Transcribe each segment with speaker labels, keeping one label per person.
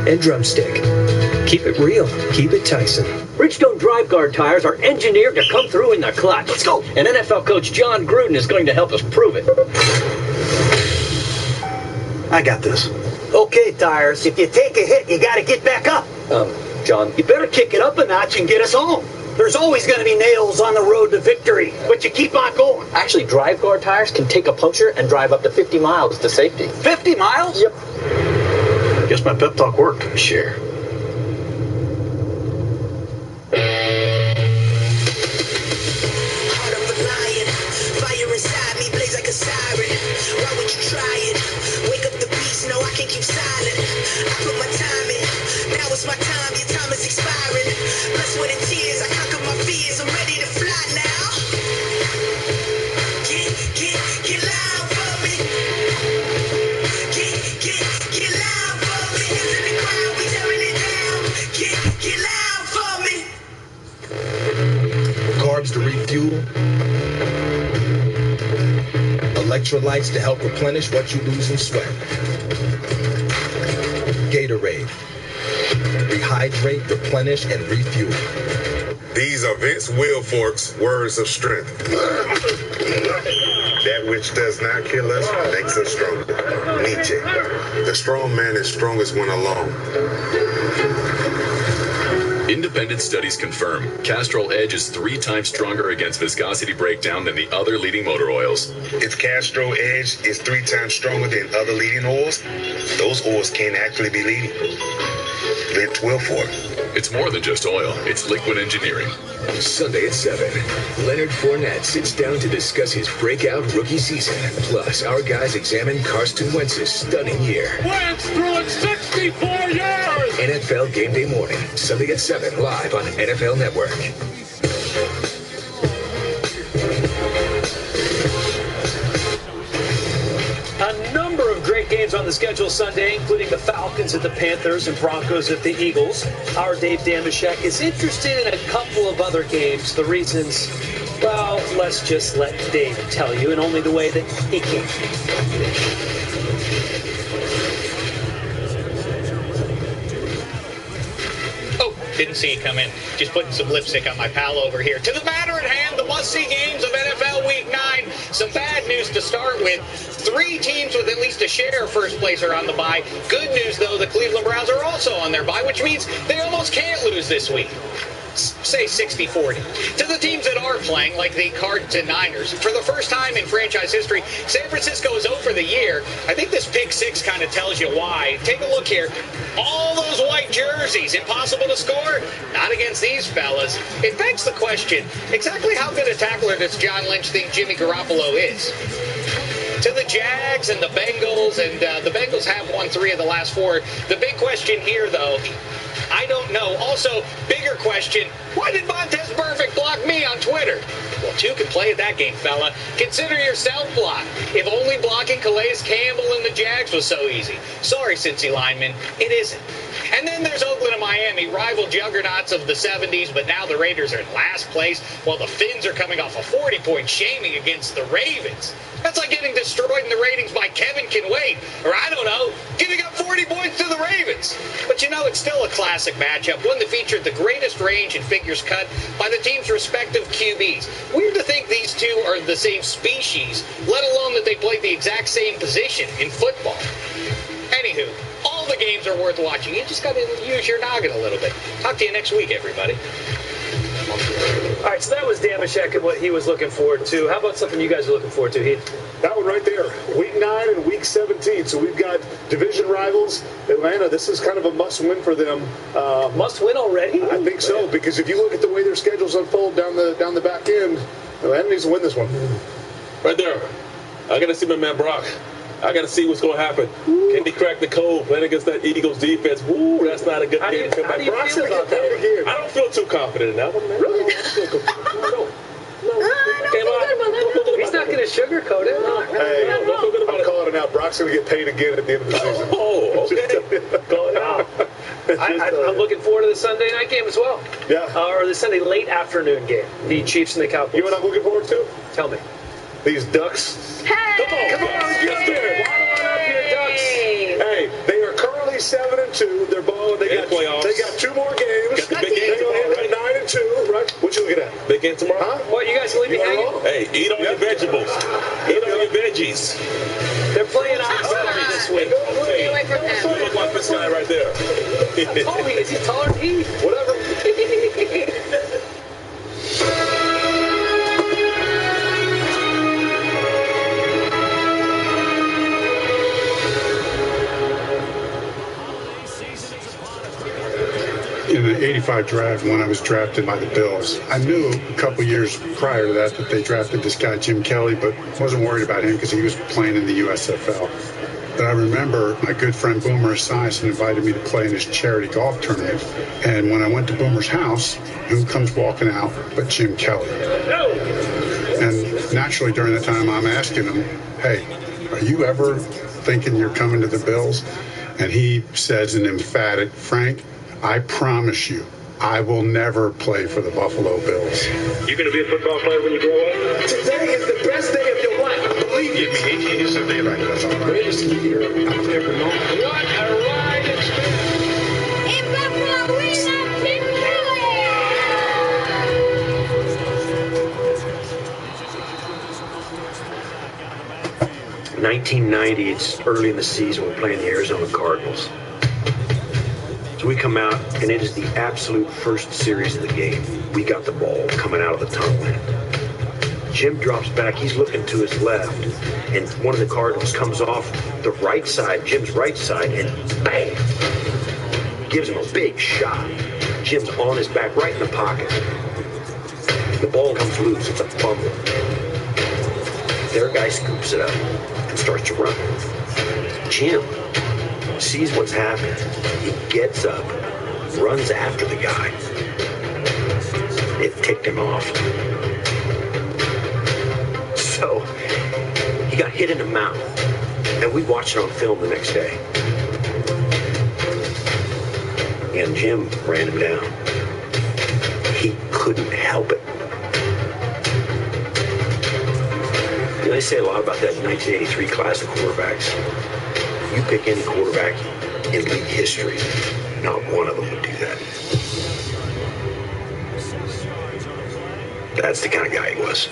Speaker 1: and drumstick. Keep it real. Keep it Tyson.
Speaker 2: Bridgestone Drive Guard tires are engineered to come through in the clutch. Let's go. And NFL coach John Gruden is going to help us prove it.
Speaker 3: I got this.
Speaker 2: Okay, tires. If you take a hit, you got to get back up. John, you better kick it up a notch and get us home. There's always going to be nails on the road to victory, but you keep on going.
Speaker 4: Actually, Drive Guard tires can take a puncture and drive up to 50 miles to safety.
Speaker 2: 50 miles?
Speaker 4: Yep.
Speaker 3: Guess my pep talk worked.
Speaker 4: Sure.
Speaker 5: It's my time, your time is expiring. Blood, sweat, and tears, I conquer my fears. I'm ready to fly now. Get loud for me. Get loud for me. Hands in the crowd, we tearing it down. Get loud for me.
Speaker 6: Carbs to refuel. Electrolytes to help replenish what you lose in sweat. Gatorade. Rehydrate, replenish, and refuel.
Speaker 7: These are Vince Wilfork's words of strength. That which does not kill us makes us stronger. Nietzsche. The strong man is strongest when alone.
Speaker 8: Independent studies confirm Castrol Edge is 3 times stronger against viscosity breakdown than the other leading motor oils.
Speaker 7: If Castrol Edge is 3 times stronger than other leading oils, those oils can't actually be leading. Vince Wilfork.
Speaker 8: It's more than just oil. It's liquid engineering.
Speaker 1: Sunday at 7, Leonard Fournette sits down to discuss his breakout rookie season. Plus, our guys examine Carson Wentz's stunning year.
Speaker 9: Wentz threw it 64 yards!
Speaker 1: NFL Game Day morning, Sunday at 7, live on NFL Network.
Speaker 10: A number of great games on the schedule Sunday, including the Falcons at the Panthers and Broncos at the Eagles. Our Dave Dameshek is interested in a couple of other games. The reasons, well, let's just let Dave tell you in only the way that he can.
Speaker 11: Didn't see it come in. Just putting some lipstick on my pal over here. To the matter at hand, the must-see games of NFL Week 9. Some bad news to start with. 3 teams with at least a share of first place are on the bye. Good news, though, the Cleveland Browns are also on their bye, which means they almost can't lose this week. Say 60-40. To the teams that are playing, like the Cardinals and Niners, for the first time in franchise history, San Francisco is 0 for the year. I think this pick 6 kind of tells you why. Take a look here. All those white jerseys, impossible to score? Not against these fellas. It begs the question, exactly how good a tackler does John Lynch think Jimmy Garoppolo is? To the Jags and the Bengals, and the Bengals have won 3 of the last 4. The big question here, though, I don't know. Also, bigger question, why did Montez Burfict block me on Twitter? Well, 2 can play at that game, fella. Consider yourself blocked. If only blocking Calais Campbell and the Jags was so easy. Sorry, Cincy linemen, it isn't. And then there's Oakland and Miami, rival juggernauts of the 70s, but now the Raiders are in last place, while the Finns are coming off a 40-point shaming against the Ravens. That's like getting destroyed in the ratings by Kevin Can Wait, or I don't know, giving up 40 points to the Ravens. But you know, it's still a classic matchup, one that featured the greatest range in figures cut by the team's respective QBs. Weird to think these two are the same species, let alone that they played the exact same position in football. Anywho, all the games are worth watching. You just got to use your noggin a little bit. Talk to you next week, everybody.
Speaker 10: All right, so that was Dameshek and what he was looking forward to. How about something you guys are looking forward to, Heath?
Speaker 12: That one right there, Week 9 and Week 17. So we've got division rivals. Atlanta, this is kind of a must-win for them.
Speaker 10: Must-win already?
Speaker 12: I think so, because if you look at the way their schedules unfold down the back end, Atlanta needs to win this one.
Speaker 13: Right there. I got to see my man Brock. I got to see what's going to happen. Can he crack the code playing against that Eagles defense? Woo, that's not a good game to come back. Brock's about that. I don't feel too confident in that one, man.
Speaker 12: Really?
Speaker 10: He's not going to sugarcoat it.
Speaker 12: Hey, I'm calling it out. Brock's going to get paid again at the end of the season.
Speaker 13: Oh, okay. Call it out.
Speaker 10: I'm looking forward to the Sunday night game as well.
Speaker 12: Yeah.
Speaker 10: Or the Sunday late afternoon game. The Chiefs and the Cowboys.
Speaker 12: You know what I'm looking forward to?
Speaker 10: Tell me.
Speaker 12: These Ducks.
Speaker 5: Hey!
Speaker 12: Come on, get there. Waddle on up here, Ducks. Hey, they are currently currently 7-2. They're balling. They got two more games.
Speaker 13: Got the big game tomorrow, right?
Speaker 12: 9-2, right? What you looking at?
Speaker 13: Big game tomorrow?
Speaker 12: Huh?
Speaker 10: What, you guys leave me hanging?
Speaker 13: Hey, eat all your vegetables. Eat all your veggies.
Speaker 10: They're playing on Saturday this week.
Speaker 11: Stay away from him.
Speaker 13: You look like this guy right there.
Speaker 10: Oh, is he taller than me?
Speaker 12: Whatever.
Speaker 14: In the 85 draft, when I was drafted by the Bills, I knew a couple years prior to that they drafted this guy, Jim Kelly, but wasn't worried about him because he was playing in the USFL. But I remember my good friend Boomer Esiason invited me to play in his charity golf tournament. And when I went to Boomer's house, who comes walking out but Jim Kelly? And naturally during that time, I'm asking him, hey, are you ever thinking you're coming to the Bills? And he says an emphatic, Frank, I promise you, I will never play for the Buffalo Bills.
Speaker 13: You going to be a football player when you grow up?
Speaker 12: Today is the best day of your life. Believe
Speaker 7: Give me 18 years of daylight. That's all right.
Speaker 12: Greatest year I've ever known.
Speaker 9: What a ride it's been.
Speaker 5: In Buffalo, we love Jim Kelly.
Speaker 2: 1990, it's early in the season. We're playing the Arizona Cardinals. So we come out, and it is the absolute first series of the game. We got the ball coming out of the tunnel. Jim drops back. He's looking to his left, and one of the Cardinals comes off the right side, Jim's right side, and bang! Gives him a big shot. Jim's on his back, right in the pocket. The ball comes loose. It's a fumble. Their guy scoops it up and starts to run. Jim sees what's happening. He gets up, runs after the guy. It ticked him off. So he got hit in the mouth, and we watched it on film the next day. And Jim ran him down. He couldn't help it. You know, they say a lot about that 1983 class of quarterbacks. You pick any quarterback in league history, not one of them would do that. That's the kind of guy he was.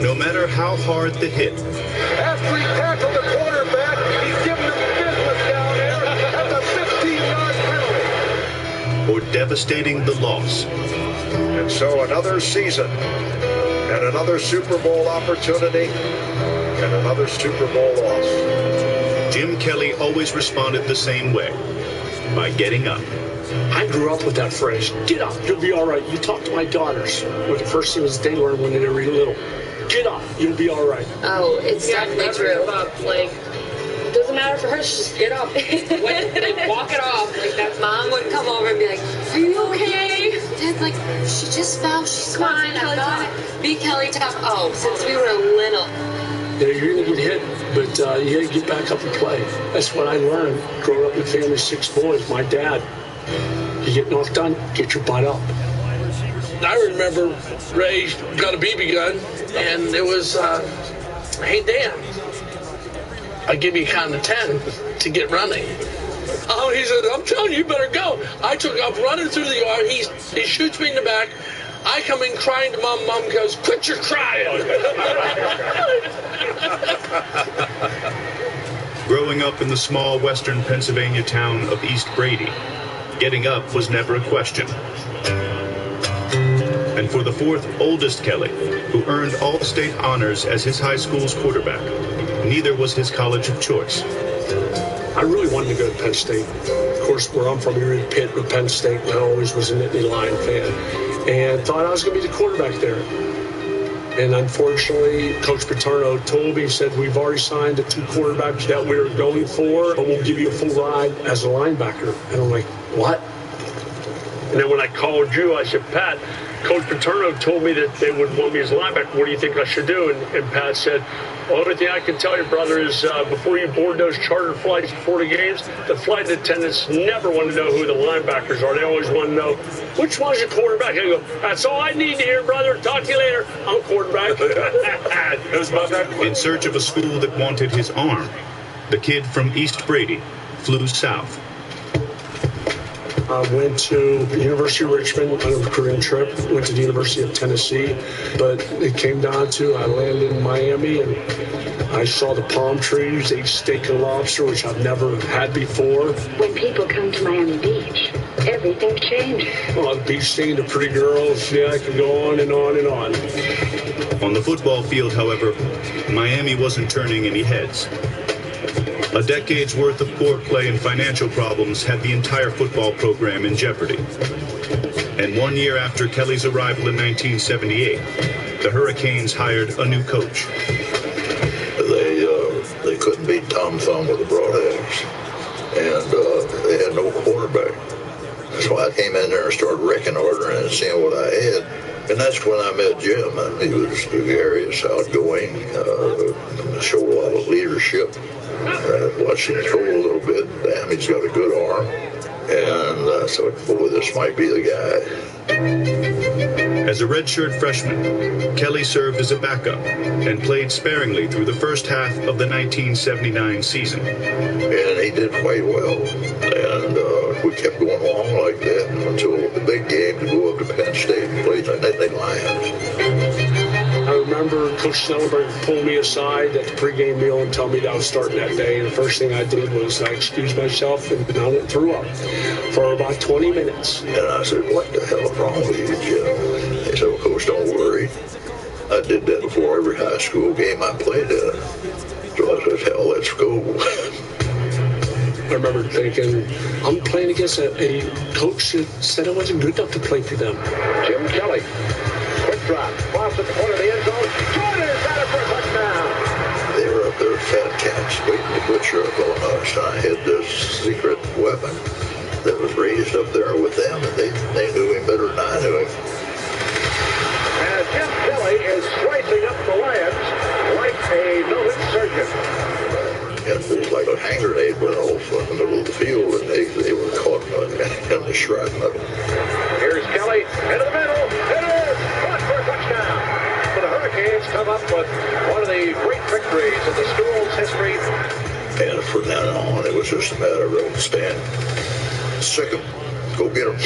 Speaker 15: No matter how hard the hit.
Speaker 9: After he tackled the quarterback, he's giving him business down there. That's a 15-yard penalty.
Speaker 15: Or devastating the loss.
Speaker 16: And so another season, and another Super Bowl opportunity, and another Super Bowl loss.
Speaker 15: Jim Kelly always responded the same way, by getting up.
Speaker 17: I grew up with that phrase, get up, you'll be all right. You talk to my daughters. Well, the first thing was they learned when they were really little. Get up, you'll be all right.
Speaker 18: Oh, it's definitely true. Like, doesn't matter for her, just get up. Like, walk it off. Like, that mom would come over and be like, are you okay? Dad's like, she just fell, she's fine. I got it. Be Kelly tough. Oh, since we were little.
Speaker 17: Yeah, you're going to get hit, but you got to get back up and play. That's what I learned growing up in a family of 6 boys. My dad, you get knocked down, get your butt up.
Speaker 19: I remember Ray got a BB gun, and it was, hey, Dan, I'll give you a count of 10 to get running. Oh, he said, I'm telling you, you better go. I took off running through the yard. He shoots me in the back. I come in crying to Mom. Mom goes, quit your crying.
Speaker 15: Growing up in the small western Pennsylvania town of East Brady, getting up was never a question. And for the fourth oldest Kelly, who earned all state honors as his high school's quarterback, neither was his college of choice.
Speaker 17: I really wanted to go to Penn State. Of course, where I'm from, you're in Pitt with Penn State, and I always was a Nittany Lion fan. And thought I was going to be the quarterback there. And unfortunately, Coach Paterno told me, he said, we've already signed the 2 quarterbacks that we're going for, but we'll give you a full ride as a linebacker. And I'm like, what? And then when I called you, I said, Pat, Coach Paterno told me that they would want me as a linebacker. What do you think I should do? And Pat said, well, the only thing I can tell you, brother, is before you board those charter flights before the games, the flight attendants never want to know who the linebackers are. They always want to know, which one's your quarterback? I go, that's all I need to hear, brother. Talk to you later. I'm a quarterback.
Speaker 15: In search of a school that wanted his arm, the kid from East Brady flew south.
Speaker 17: I went to the University of Richmond on a recruiting trip, went to the University of Tennessee, but it came down to I landed in Miami and I saw the palm trees, ate steak and lobster, which I've never had before.
Speaker 20: When people come to Miami Beach, everything changes.
Speaker 17: Well, the beach scene, the pretty girls, yeah, I could go on and on and on.
Speaker 15: On the football field, however, Miami wasn't turning any heads. A decade's worth of poor play and financial problems had the entire football program in jeopardy. And 1 year after Kelly's arrival in 1978, the Hurricanes hired a new coach.
Speaker 21: They couldn't beat Tom Thumb with the Broadheads, and they had no quarterback. So I came in there and started reconnoitering and seeing what I had. And that's when I met Jim. And he was gregarious, outgoing, showed a lot of leadership. Watched him throw a little bit. Damn, he's got a good arm. And so, boy, this might be the guy.
Speaker 15: As a redshirt freshman, Kelly served as a backup and played sparingly through the first half of the 1979 season.
Speaker 21: And he did quite well. And we kept going along like that until the big game to go up to Penn State and play the Nittany Lions.
Speaker 17: I remember Coach Snellenberg pulled me aside at the pregame meal and told me that I was starting that day. And the first thing I did was I excused myself and I went and threw up for about 20 minutes.
Speaker 21: And I said, what the hell is wrong with you, Jim? He said, well, Coach, don't worry. I did that before every high school game I played in. So I said, hell, let's go.
Speaker 17: I remember thinking, I'm playing against a coach that said I wasn't good enough to play for them.
Speaker 9: Jim Kelly. Quick drop. Cross at the corner of the end zone. Jordan's got it for a touchdown.
Speaker 21: They were up there, fat cats, waiting to butcher up on us. I had this secret weapon that was raised up there with them, and they knew him better than I knew him.
Speaker 9: And Jim Kelly is slicing up the Lions like a noted surgeon.
Speaker 21: And it was like a hand grenade went off in the middle of the field, and they were caught in the shrapnel.
Speaker 9: Here's Kelly into the middle. It is caught for a touchdown. So the Hurricanes come up with one of the great victories in the school's history.
Speaker 21: And from then on, it was just a matter of stand, sick 'em, go get 'em.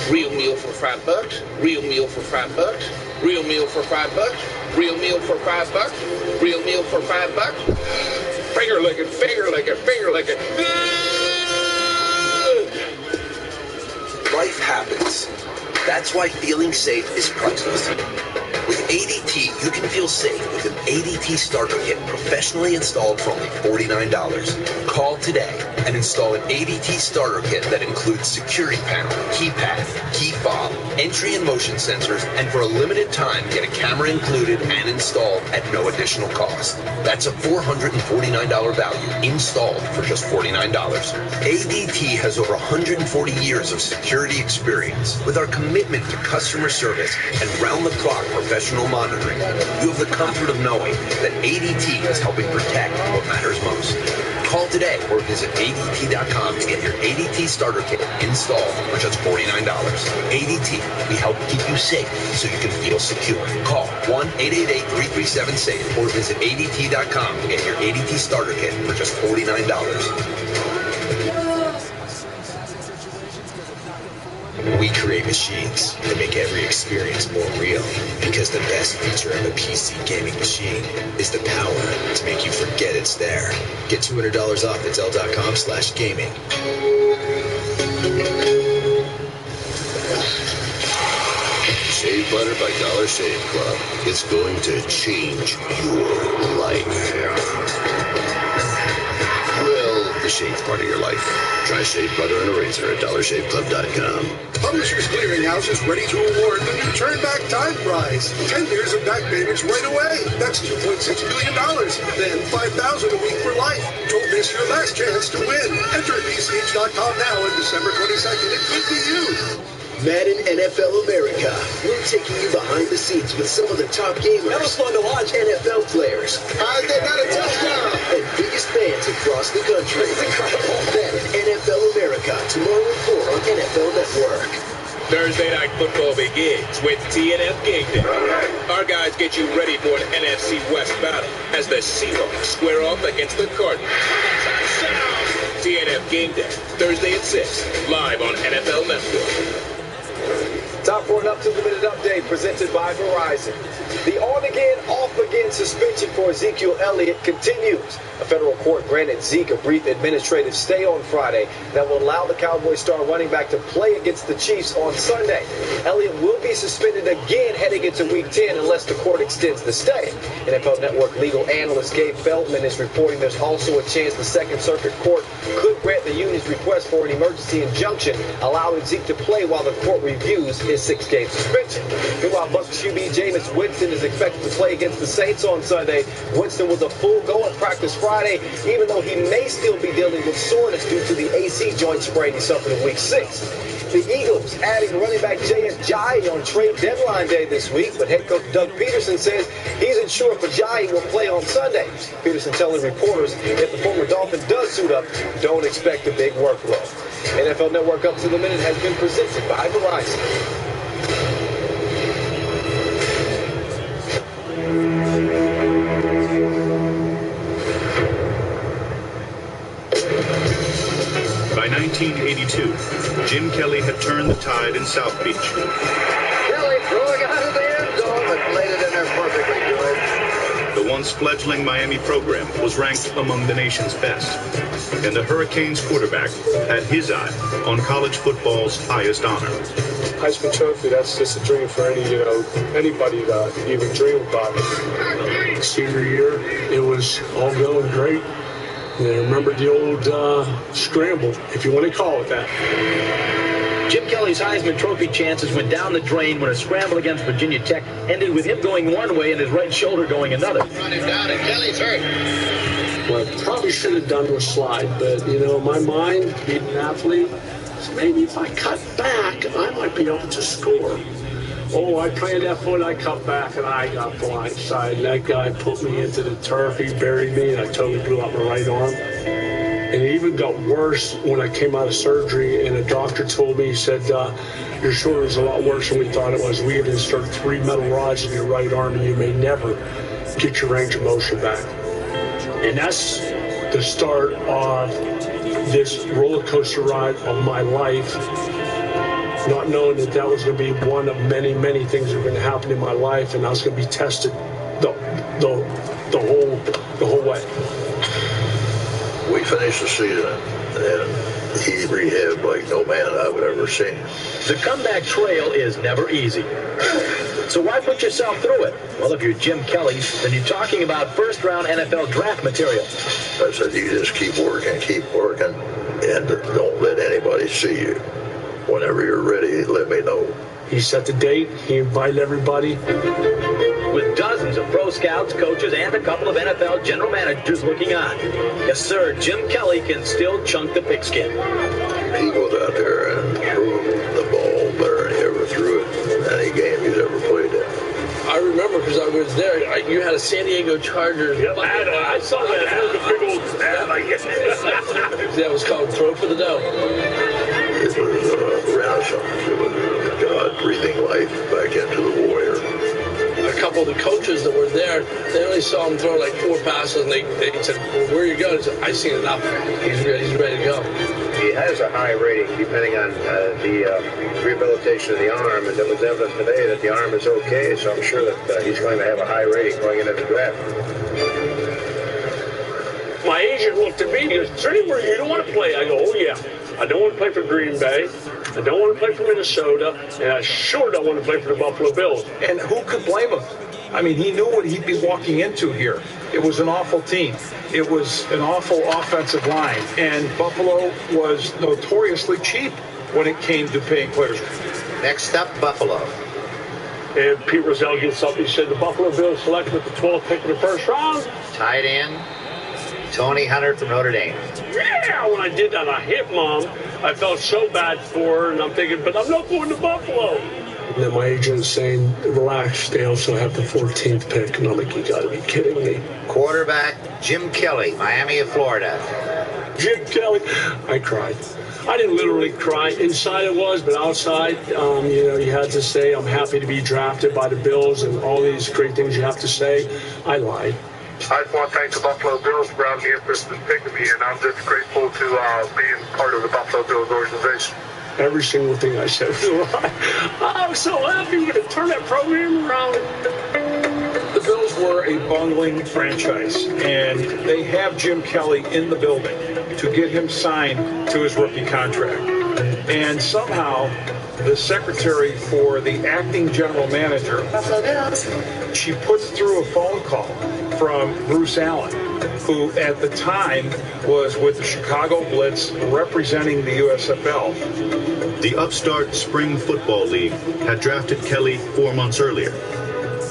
Speaker 19: Real meal for $5. Real meal for $5. Real meal for $5. Real meal for $5. Real meal for $5. Finger licking, finger licking, finger licking.
Speaker 22: Life happens. That's why feeling safe is priceless. With ADT, you can feel safe with an ADT starter kit professionally installed for only $49. Call today and install an ADT starter kit that includes security panel, keypad, key fob, entry and motion sensors, and for a limited time, get a camera included and installed at no additional cost. That's a $449 value installed for just $49. ADT has over 140 years of security experience. With our commitment to customer service and round-the-clock professional monitoring, you have the comfort of knowing that ADT is helping protect what matters most. Call today or visit ADT.com to get your ADT starter kit installed for just $49. ADT, we help keep you safe so you can feel secure. Call 1-888-337-SAFE or visit ADT.com to get your ADT starter kit for just $49. We create machines that make every experience more real, because the best feature of a PC gaming machine is the power to make you forget it's there. Get $200 off at Dell.com/gaming. Shave butter by Dollar Shave Club. It's going to change your life. Well, the shave part of your life. Try shave butter and a razor at DollarShaveClub.com.
Speaker 23: Publishers Clearinghouse is ready to award the new Turn Back Time Prize. 10 years of back payments right away. That's $2.6 million. Then $5,000 a week for life. Don't miss your last chance to win. Enter at PCH.com now on December 22nd. It could be you.
Speaker 24: Madden NFL America. We're taking you behind the scenes with some of the top gamers. That was fun to watch. NFL players. I got a touchdown. And biggest fans across the country. That's incredible. Madden NFL America. Tomorrow at 4 on NFL Network.
Speaker 1: Thursday Night Football begins with TNF Game Day. Our guys get you ready for an NFC West battle as the Seahawks square off against the Cardinals. TNF Game Day, Thursday at 6, live on NFL Network.
Speaker 3: Time for an up-to-the-minute update presented by Verizon. The on-again, off-again suspension for Ezekiel Elliott continues. A federal court granted Zeke a brief administrative stay on Friday that will allow the Cowboys star running back to play against the Chiefs on Sunday. Elliott will be suspended again heading into Week 10 unless the court extends the stay. NFL Network legal analyst Gabe Feldman is reporting there's also a chance the Second Circuit Court could grant the union's request for an emergency injunction, allowing Zeke to play while the court reviews his 6-game suspension. Meanwhile, Bucs QB Jameis Winston is expected to play against the Saints on Sunday. Winston was a full go at practice Friday, even though he may still be dealing with soreness due to the AC joint sprain he suffered in Week 6. The Eagles adding running back J.S. Ajayi on trade deadline day this week, but head coach Doug Peterson says he's unsure if Ajayi will play on Sunday. Peterson telling reporters if the former Dolphin does suit up, don't expect a big workload. NFL Network Up to the Minute has been presented by Verizon.
Speaker 15: By 1982, Jim Kelly had turned the tide in South Beach.
Speaker 16: Kelly throwing out of the end zone, but laid it in there perfectly good.
Speaker 15: The once fledgling Miami program was ranked among the nation's best, and the Hurricanes quarterback had his eye on college football's highest honor.
Speaker 17: Heisman Trophy, that's just a dream for anybody to even dream about it. Senior year, it was all going great. And I remember the old scramble, if you want to call it that.
Speaker 10: Jim Kelly's Heisman Trophy chances went down the drain when a scramble against Virginia Tech ended with him going one way and his right shoulder going another.
Speaker 16: Running down and Kelly's hurt.
Speaker 17: What I probably should have done was slide, but, my mind, being an athlete, so maybe if I cut back, I might be able to score. Oh, I planted that foot, I cut back, and I got blindsided. That guy put me into the turf, he buried me, and I totally blew out my right arm. And it even got worse when I came out of surgery, and a doctor told me, he said, your shoulder is a lot worse than we thought it was. We had to insert 3 metal rods in your right arm, and you may never get your range of motion back. And that's the start of this roller coaster ride of my life, not knowing that was going to be one of many, many things that were going to happen in my life, and I was going to be tested the whole way.
Speaker 21: We finished the season, and he rehabbed like no man I've ever seen.
Speaker 10: The comeback trail is never easy. So why put yourself through it? Well, if you're Jim Kelly, then you're talking about first-round NFL draft material.
Speaker 21: I said, you just keep working, and don't let anybody see you. Whenever you're ready, let me know.
Speaker 17: He set the date. He invited everybody.
Speaker 10: With dozens of pro scouts, coaches, and a couple of NFL general managers looking on. Yes, sir, Jim Kelly can still chunk the pigskin.
Speaker 21: He goes out there and threw the ball better than he ever threw it any game he's ever played in.
Speaker 19: I remember because I was there. You had a San Diego Chargers.
Speaker 13: Yep, I saw that. That was a big old
Speaker 19: That was called Throw for the Dough.
Speaker 21: It was a renaissance. It was God breathing life back into the warrior.
Speaker 19: A couple of the coaches that were there, they only saw him throw like 4 passes, and they said, well, where are you going? He said, I've seen enough. He's ready to go.
Speaker 2: He has a high rating depending on the rehabilitation of the arm, and it was evident today that the arm is okay, so I'm sure that he's going to have a high rating going into the draft.
Speaker 13: My agent looked at me and he goes, is there anywhere you don't want to play? I go, oh yeah. I don't want to play for Green Bay. I don't want to play for Minnesota. And I sure don't want to play for the Buffalo Bills.
Speaker 4: And who could blame him? I mean, he knew what he'd be walking into here. It was an awful team. It was an awful offensive line. And Buffalo was notoriously cheap when it came to paying players.
Speaker 2: Next up, Buffalo.
Speaker 13: And Pete Rozelle gets up. He said the Buffalo Bills selected with the 12th pick in the first round.
Speaker 2: Tight end, Tony Hunter from Notre Dame.
Speaker 13: Yeah, when I did that, I hit Mom. I felt so bad for her, and I'm thinking, but I'm not going to Buffalo.
Speaker 17: And then my agent's saying, relax, they also have the 14th pick. And I'm like, you got to be kidding me.
Speaker 2: Quarterback, Jim Kelly, Miami of Florida.
Speaker 17: Jim Kelly. I cried. I didn't literally cry. Inside it was, but outside, you had to say, I'm happy to be drafted by the Bills and all these great things you have to say. I lied.
Speaker 6: I just want to thank the Buffalo Bills for having the interest in picking me, and I'm just grateful to being part of the Buffalo Bills organization.
Speaker 17: Every single thing I said was a lie. I'm so happy to turn that program around.
Speaker 4: The Bills were a bungling franchise, and they have Jim Kelly in the building to get him signed to his rookie contract. And somehow, the secretary for the acting general manager,
Speaker 18: Buffalo Bills,
Speaker 4: she puts through a phone call from Bruce Allen, who at the time was with the Chicago Blitz representing the USFL.
Speaker 15: The upstart Spring Football League had drafted Kelly 4 months earlier.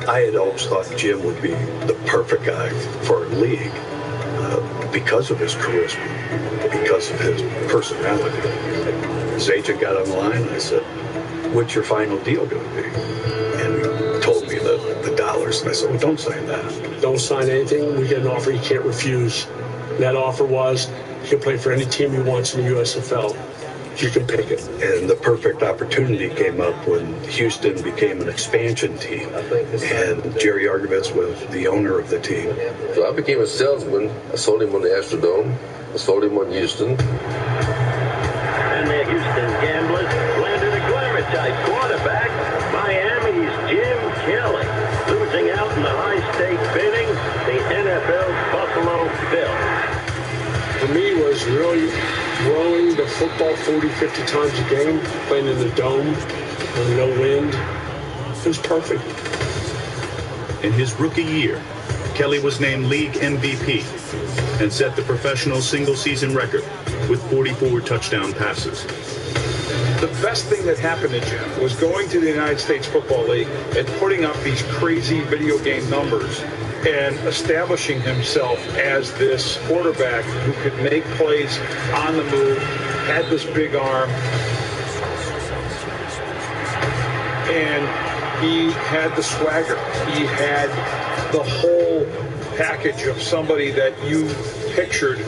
Speaker 2: I had always thought Jim would be the perfect guy for our league because of his charisma, because of his personality. His agent got on the line, and I said, what's your final deal going to be? And he told me the dollars, and I said, well, don't sign that.
Speaker 17: Don't sign anything. We get an offer you can't refuse. And that offer was he can play for any team he wants in the USFL. You can pick it.
Speaker 2: And the perfect opportunity came up when Houston became an expansion team. And Jerry Argovitz was the owner of the team.
Speaker 8: So I became a salesman. I sold him on the Astrodome. I sold him on Houston.
Speaker 9: And the Houston Gamblers landed a glamour-type quarterback, Miami's Jim Kelly, losing out in the high-stake bidding, the NFL's Buffalo Bills.
Speaker 17: For me, it was really throwing the football 40, 50 times a game, playing in the dome, no wind. It was perfect.
Speaker 15: In his rookie year, Kelly was named league MVP and set the professional single-season record with 44 touchdown passes.
Speaker 4: The best thing that happened to Jim was going to the United States Football League and putting up these crazy video game numbers and establishing himself as this quarterback who could make plays on the move, had this big arm, and he had the swagger. He had the whole package of somebody that you pictured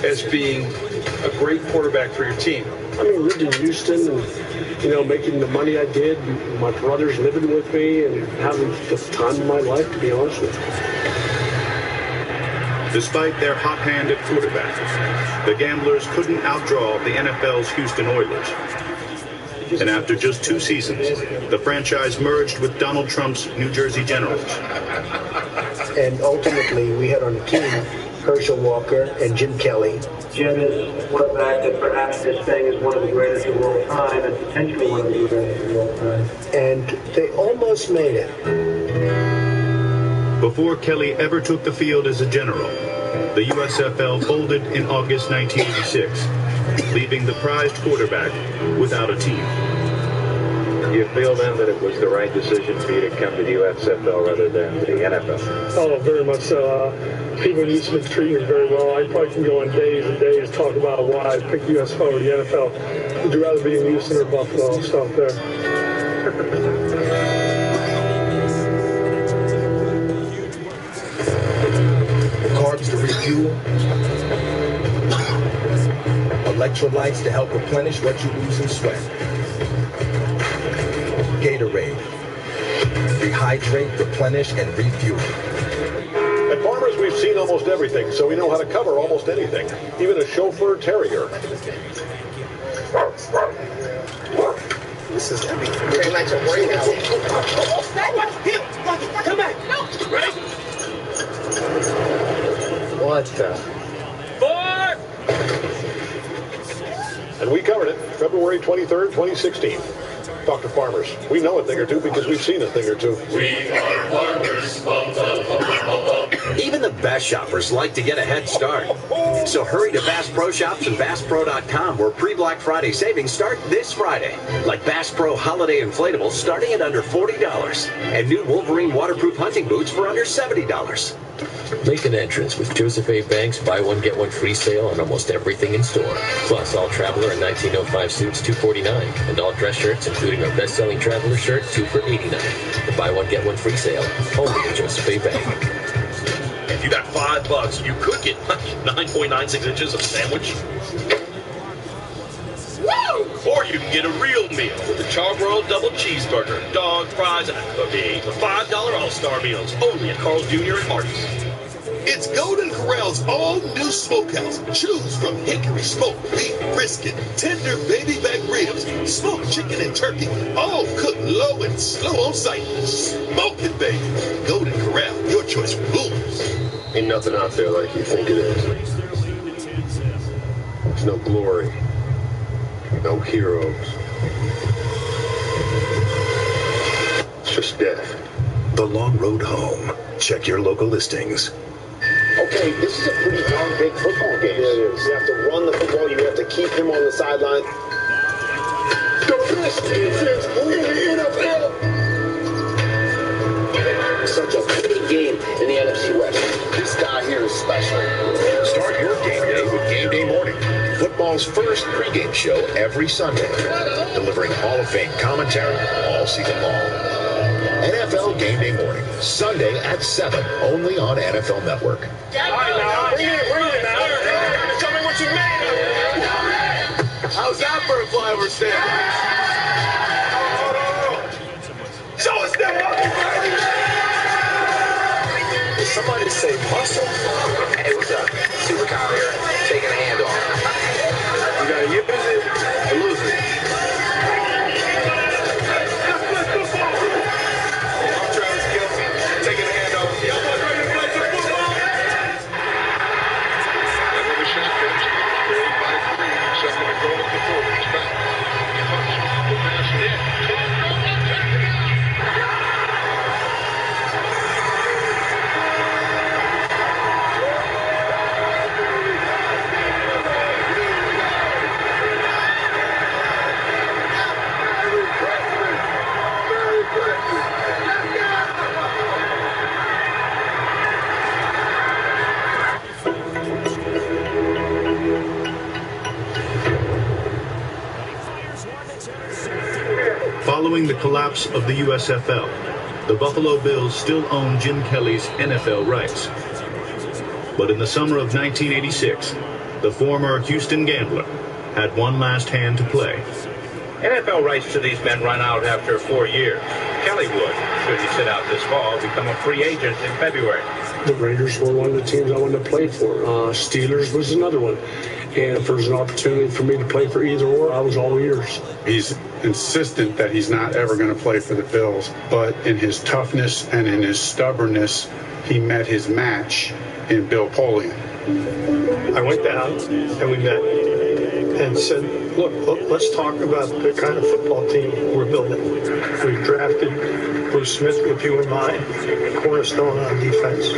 Speaker 4: as being a great quarterback for your team.
Speaker 17: I mean, lived in Houston and, making the money I did, my brothers living with me and having the time of my life, to be honest with you.
Speaker 15: Despite their hot hand at quarterback, the Gamblers couldn't outdraw the NFL's Houston Oilers. And after just 2 seasons, the franchise merged with Donald Trump's New Jersey Generals.
Speaker 24: And ultimately, we had on the team Herschel Walker and Jim Kelly.
Speaker 9: Jim is a quarterback that perhaps this thing is one of the greatest of all time and potentially one of the greatest of all time.
Speaker 24: And they almost made it.
Speaker 15: Before Kelly ever took the field as a general, the USFL folded in August 1986, leaving the prized quarterback without a team.
Speaker 11: Do you feel then that it was the right decision for you to come to the USFL rather than the NFL?
Speaker 17: Oh, very much so. People in Houston have treated me very well. I probably can go on days and days talk about why I picked USFL or the NFL. Would you rather be in Houston or Buffalo? I'll stop there.
Speaker 14: Carbs to refuel, electrolytes to help replenish what you lose in sweat. Gatorade, rehydrate, replenish, and refuel.
Speaker 25: At Farmers, we've seen almost everything, so we know how to cover almost anything, even a chauffeur terrier.
Speaker 14: This is pretty much a workout.
Speaker 9: Come back!
Speaker 14: What the?
Speaker 25: And we covered it February 23rd, 2016. Dr. Farmers, we know a thing or two because we've seen a thing or two.
Speaker 26: We are farmers.
Speaker 22: Even the best shoppers like to get a head start. So hurry to Bass Pro Shops and BassPro.com, where pre-Black Friday savings start this Friday. Like Bass Pro Holiday Inflatables starting at under $40. And new Wolverine waterproof hunting boots for under $70.
Speaker 27: Make an entrance with Joseph A. Banks' buy one, get one free sale on almost everything in store. Plus, all Traveler and 1905 suits, $249. And all dress shirts, including our best-selling Traveler shirt, 2 for $89. The buy one, get one free sale, only at Joseph A. Bank.
Speaker 28: If you got $5, you could get 9.96 inches of sandwich.
Speaker 1: Or you can get a real meal with the Charbroiled Double Cheeseburger, dog, fries, and a cookie. The $5 All-Star Meals, only at Carl's Jr. and Marty's.
Speaker 3: It's Golden Corral's all-new smokehouse. Choose from hickory smoked beef, brisket, tender baby back ribs, smoked chicken and turkey, all cooked low and slow on site. Smoke it, baby. Golden Corral, your choice for boomers.
Speaker 8: Ain't nothing out there like you think it is. There's no glory, no heroes. It's just death.
Speaker 2: The Long Road Home. Check your local listings.
Speaker 25: Okay, this is a pretty darn big football game. Yeah, it is. You have to run the football. You have to keep him on the sideline. The best defense in the NFL.
Speaker 24: Such a big game in the NFC West.
Speaker 25: This guy here is special.
Speaker 5: Start your game day with Game Day Morning, football's first pregame show every Sunday, delivering Hall of Fame commentary all season long. NFL Game Day Morning, Sunday at 7, only on NFL Network.
Speaker 25: All right, now, bring it now. Tell me what you made of it.
Speaker 3: How's that for a flyover stand? Show us that walking.
Speaker 7: Did somebody say muscle? Hey, what's up? Super Kyle here, taking a handoff. You gotta use it or lose it.
Speaker 15: Following the collapse of the USFL, the Buffalo Bills still own Jim Kelly's NFL rights. But in the summer of 1986, the former Houston Gambler had one last hand to play.
Speaker 11: NFL rights to these men run out after 4 years. Kelly would, should he sit out this fall, become a free agent in February.
Speaker 17: The Raiders were one of the teams I wanted to play for. Steelers was another one. And if there's an opportunity for me to play for either or, I was all ears.
Speaker 12: He's insistent that he's not ever going to play for the Bills, but in his toughness and in his stubbornness, he met his match in Bill Polian.
Speaker 17: I went down and we met and said, look, let's talk about the kind of football team we're building. We drafted Bruce Smith with you in mind, cornerstone on defense.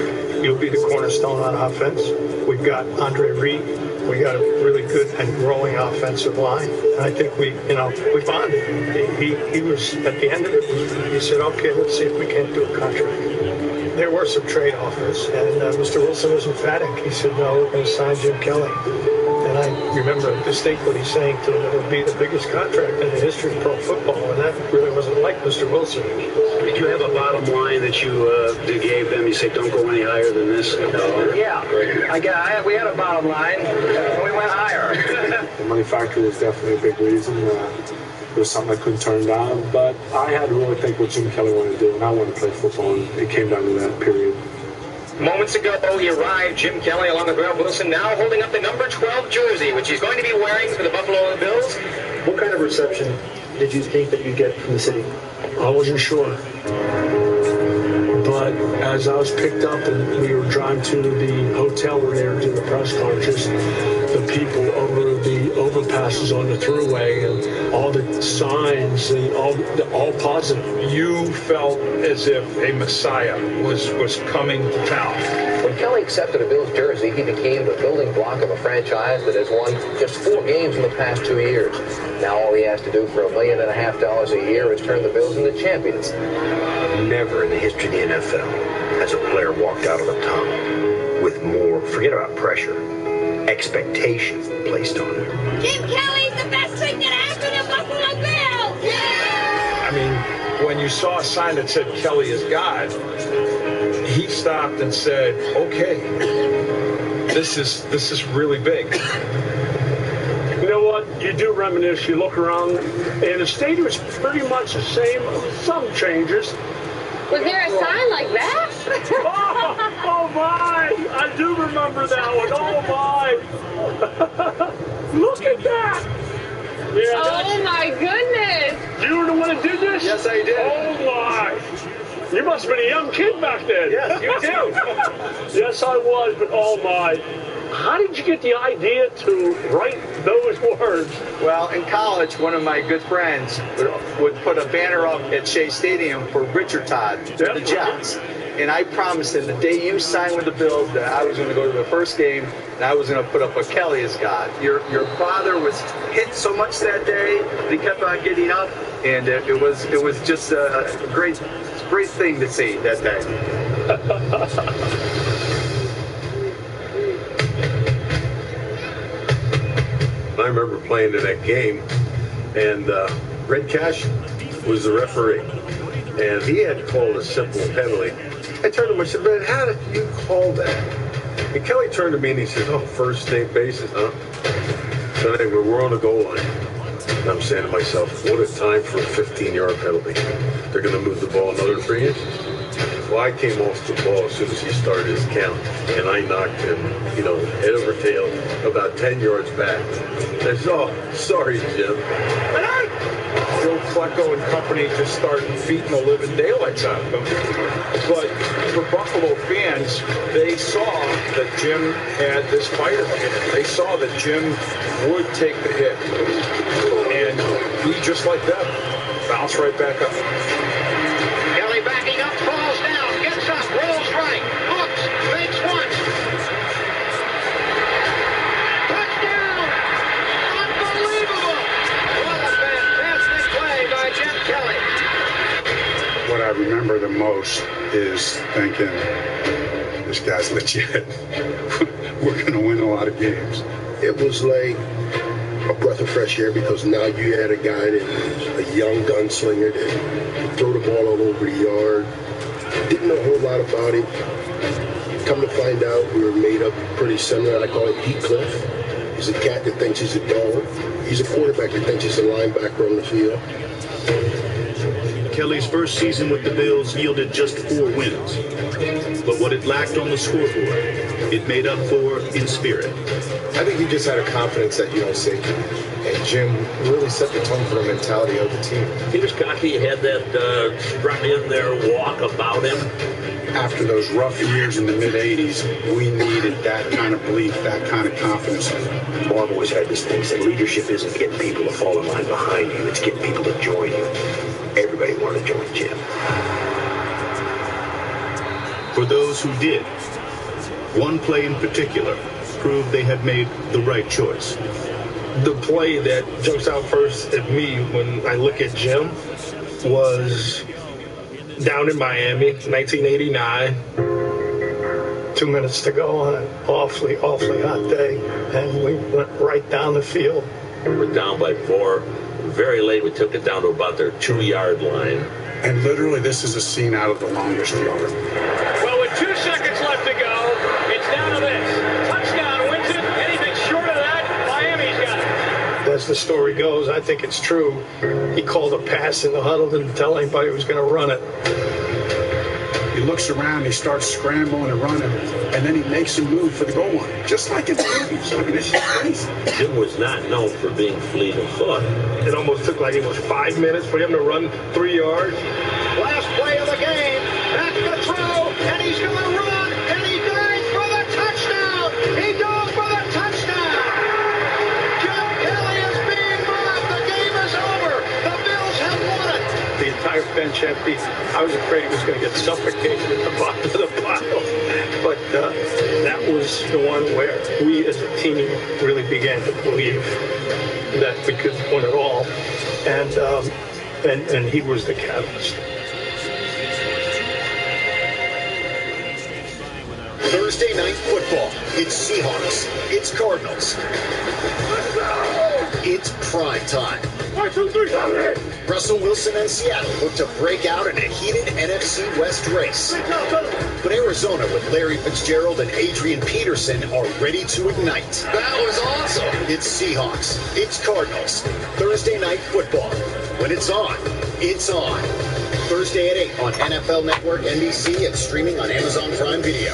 Speaker 17: You'll be the cornerstone on offense. We've got Andre Reed. We got a really good and growing offensive line. And I think we bonded. He was, at the end of it, he said, okay, let's see if we can't do a contract. There were some trade offers, and Mr. Wilson was emphatic. He said, no, we're going to sign Jim Kelly. And I remember distinctly saying to him, it would be the biggest contract in the history of pro football, and that really wasn't like Mr. Wilson.
Speaker 2: Did you have a bottom line that you gave them? You say, don't go any higher than this?
Speaker 7: Yeah, we had a bottom line, and we went higher.
Speaker 17: The money factor was definitely a big reason. It was something I couldn't turn down, but I had to really think what Jim Kelly wanted to do, and I wanted to play football, and it came down to that period.
Speaker 7: Moments ago, he arrived, Jim Kelly, along with Grant Wilson, now holding up the number 12 jersey, which he's going to be wearing for the Buffalo Bills.
Speaker 16: What kind of reception did you think that you'd get from the city?
Speaker 17: I wasn't sure. But as I was picked up and we were driving to the hotel where they were doing the press conference, the people over the overpasses on the thruway and all the signs and all positive.
Speaker 4: You felt as if a Messiah was coming to town.
Speaker 7: When Kelly accepted a Bills jersey, he became the building block of a franchise that has won just 4 games in the past 2 years. Now all he has to do for $1.5 million a year is turn the Bills into champions.
Speaker 2: Never in the history of the NFL has a player walked out of the tunnel with more, forget about pressure, expectation placed on him.
Speaker 20: Jim Kelly's the best thing that happened to Buffalo Bills! Yeah!
Speaker 4: I mean, when you saw a sign that said Kelly is God, he stopped and said, okay, this is really big.
Speaker 17: You know what? you do reminisce. You look around, and the stadium is pretty much the same. Some changes.
Speaker 20: Was there a sign like that?
Speaker 17: Oh my! I do remember that one. Oh my! Look at that! Yeah,
Speaker 20: oh my goodness!
Speaker 17: You were the one that did this?
Speaker 6: Yes, I did.
Speaker 17: Oh my! You must have been a young kid back then.
Speaker 6: Yes, you too.
Speaker 17: Yes, I was, but oh my. How did you get the idea to write those words?
Speaker 6: Well, in college, one of my good friends would put a banner up at Shea Stadium for Richard Todd, the Jets. And I promised him the day you signed with the Bills that I was going to go to the first game and I was going to put up a Kelly as God. Your father was hit so much that day that he kept on getting up, and it was just a great thing to see that day.
Speaker 9: I remember playing in that game, and Red Cash was the referee, and he had called a simple penalty. I turned to him and said, "Man, how did you call that?" And Kelly turned to me and he said, "Oh, first name basis, huh?" So anyway, we're on the goal line. And I'm saying to myself, what a time for a 15-yard penalty. They're going to move the ball another 3 inches. Well, I came off the ball as soon as he started his count, and I knocked him, head over tail about 10 yards back. I said, "Oh, sorry, Jim."
Speaker 4: Joe Flacco and company just started beating the living daylights out of them. But for Buffalo fans, they saw that Jim had this fire in him. They saw that Jim would take the hit and be just like them, bounce right back up.
Speaker 10: Kelly backing up, falls down, gets up, rolls right, hooks, fakes once. Touchdown! Unbelievable! What a fantastic play by Jim Kelly.
Speaker 12: What I remember the most is thinking, this guy's legit. We're going to win a lot of games.
Speaker 25: It was like a breath of fresh air because now you had a guy that was a young gunslinger that could throw the ball all over the yard. Didn't know a whole lot about him. Come to find out, we were made up pretty similar. I call him Heathcliff. He's a cat that thinks he's a dog. He's a quarterback that thinks he's a linebacker on the field.
Speaker 15: Kelly's first season with the Bills yielded just 4 wins. But what it lacked on the scoreboard, it made up for in spirit.
Speaker 13: I think he just had a confidence that you don't see. And Jim really set the tone for the mentality of the team.
Speaker 18: He was cocky. He had that struck in there walk about him.
Speaker 12: After those rough years in the mid-'80s, we needed that kind of belief, that kind of confidence.
Speaker 2: Bob always had this thing, said leadership isn't getting people to fall in line behind you, it's getting people to join you. Everybody wanted to join Jim.
Speaker 15: For those who did, one play in particular proved they had made the right choice.
Speaker 19: The play that jumps out first at me when I look at Jim was down in Miami, 1989. 2 minutes to go on an awfully hot day, and we went right down the field.
Speaker 18: We were down by 4. Very late, we took it down to about their 2-yard line.
Speaker 12: And literally, this is a scene out of The Longest Yard.
Speaker 21: Well, with 2 seconds left to go, it's down to this. Touchdown wins it. Anything short of that, Miami's got it.
Speaker 19: As the story goes, I think it's true. He called a pass in the huddle, didn't tell anybody he was going to run it.
Speaker 12: He looks around, he starts scrambling and running, and then he makes a move for the goal line, just like in the movies. I mean, it's just crazy.
Speaker 18: Jim was not known for being fleet of foot.
Speaker 19: It almost took like it was 5 minutes for him to run 3 yards.
Speaker 10: Last play of the game. That's the throw, and he's going to run, and he dives for the touchdown. He dove for the touchdown. Jim Kelly is being mobbed. The game is over. The Bills have won it.
Speaker 19: The entire bench empty. I was afraid he was going to get suffocated at the bottom of the pile. But that was the one where we as a team really began to believe that we could win it all. And he was the catalyst.
Speaker 5: Thursday night football. It's Seahawks. It's Cardinals. It's prime time.
Speaker 10: 1, 2, 3, dominate!
Speaker 5: Russell Wilson and Seattle look to break out in a heated NFC West race. But Arizona with Larry Fitzgerald and Adrian Peterson are ready to ignite.
Speaker 10: That was awesome!
Speaker 5: It's Seahawks. It's Cardinals. Thursday night football. When it's on, it's on. Thursday at 8 on NFL Network, NBC, and streaming on Amazon Prime Video.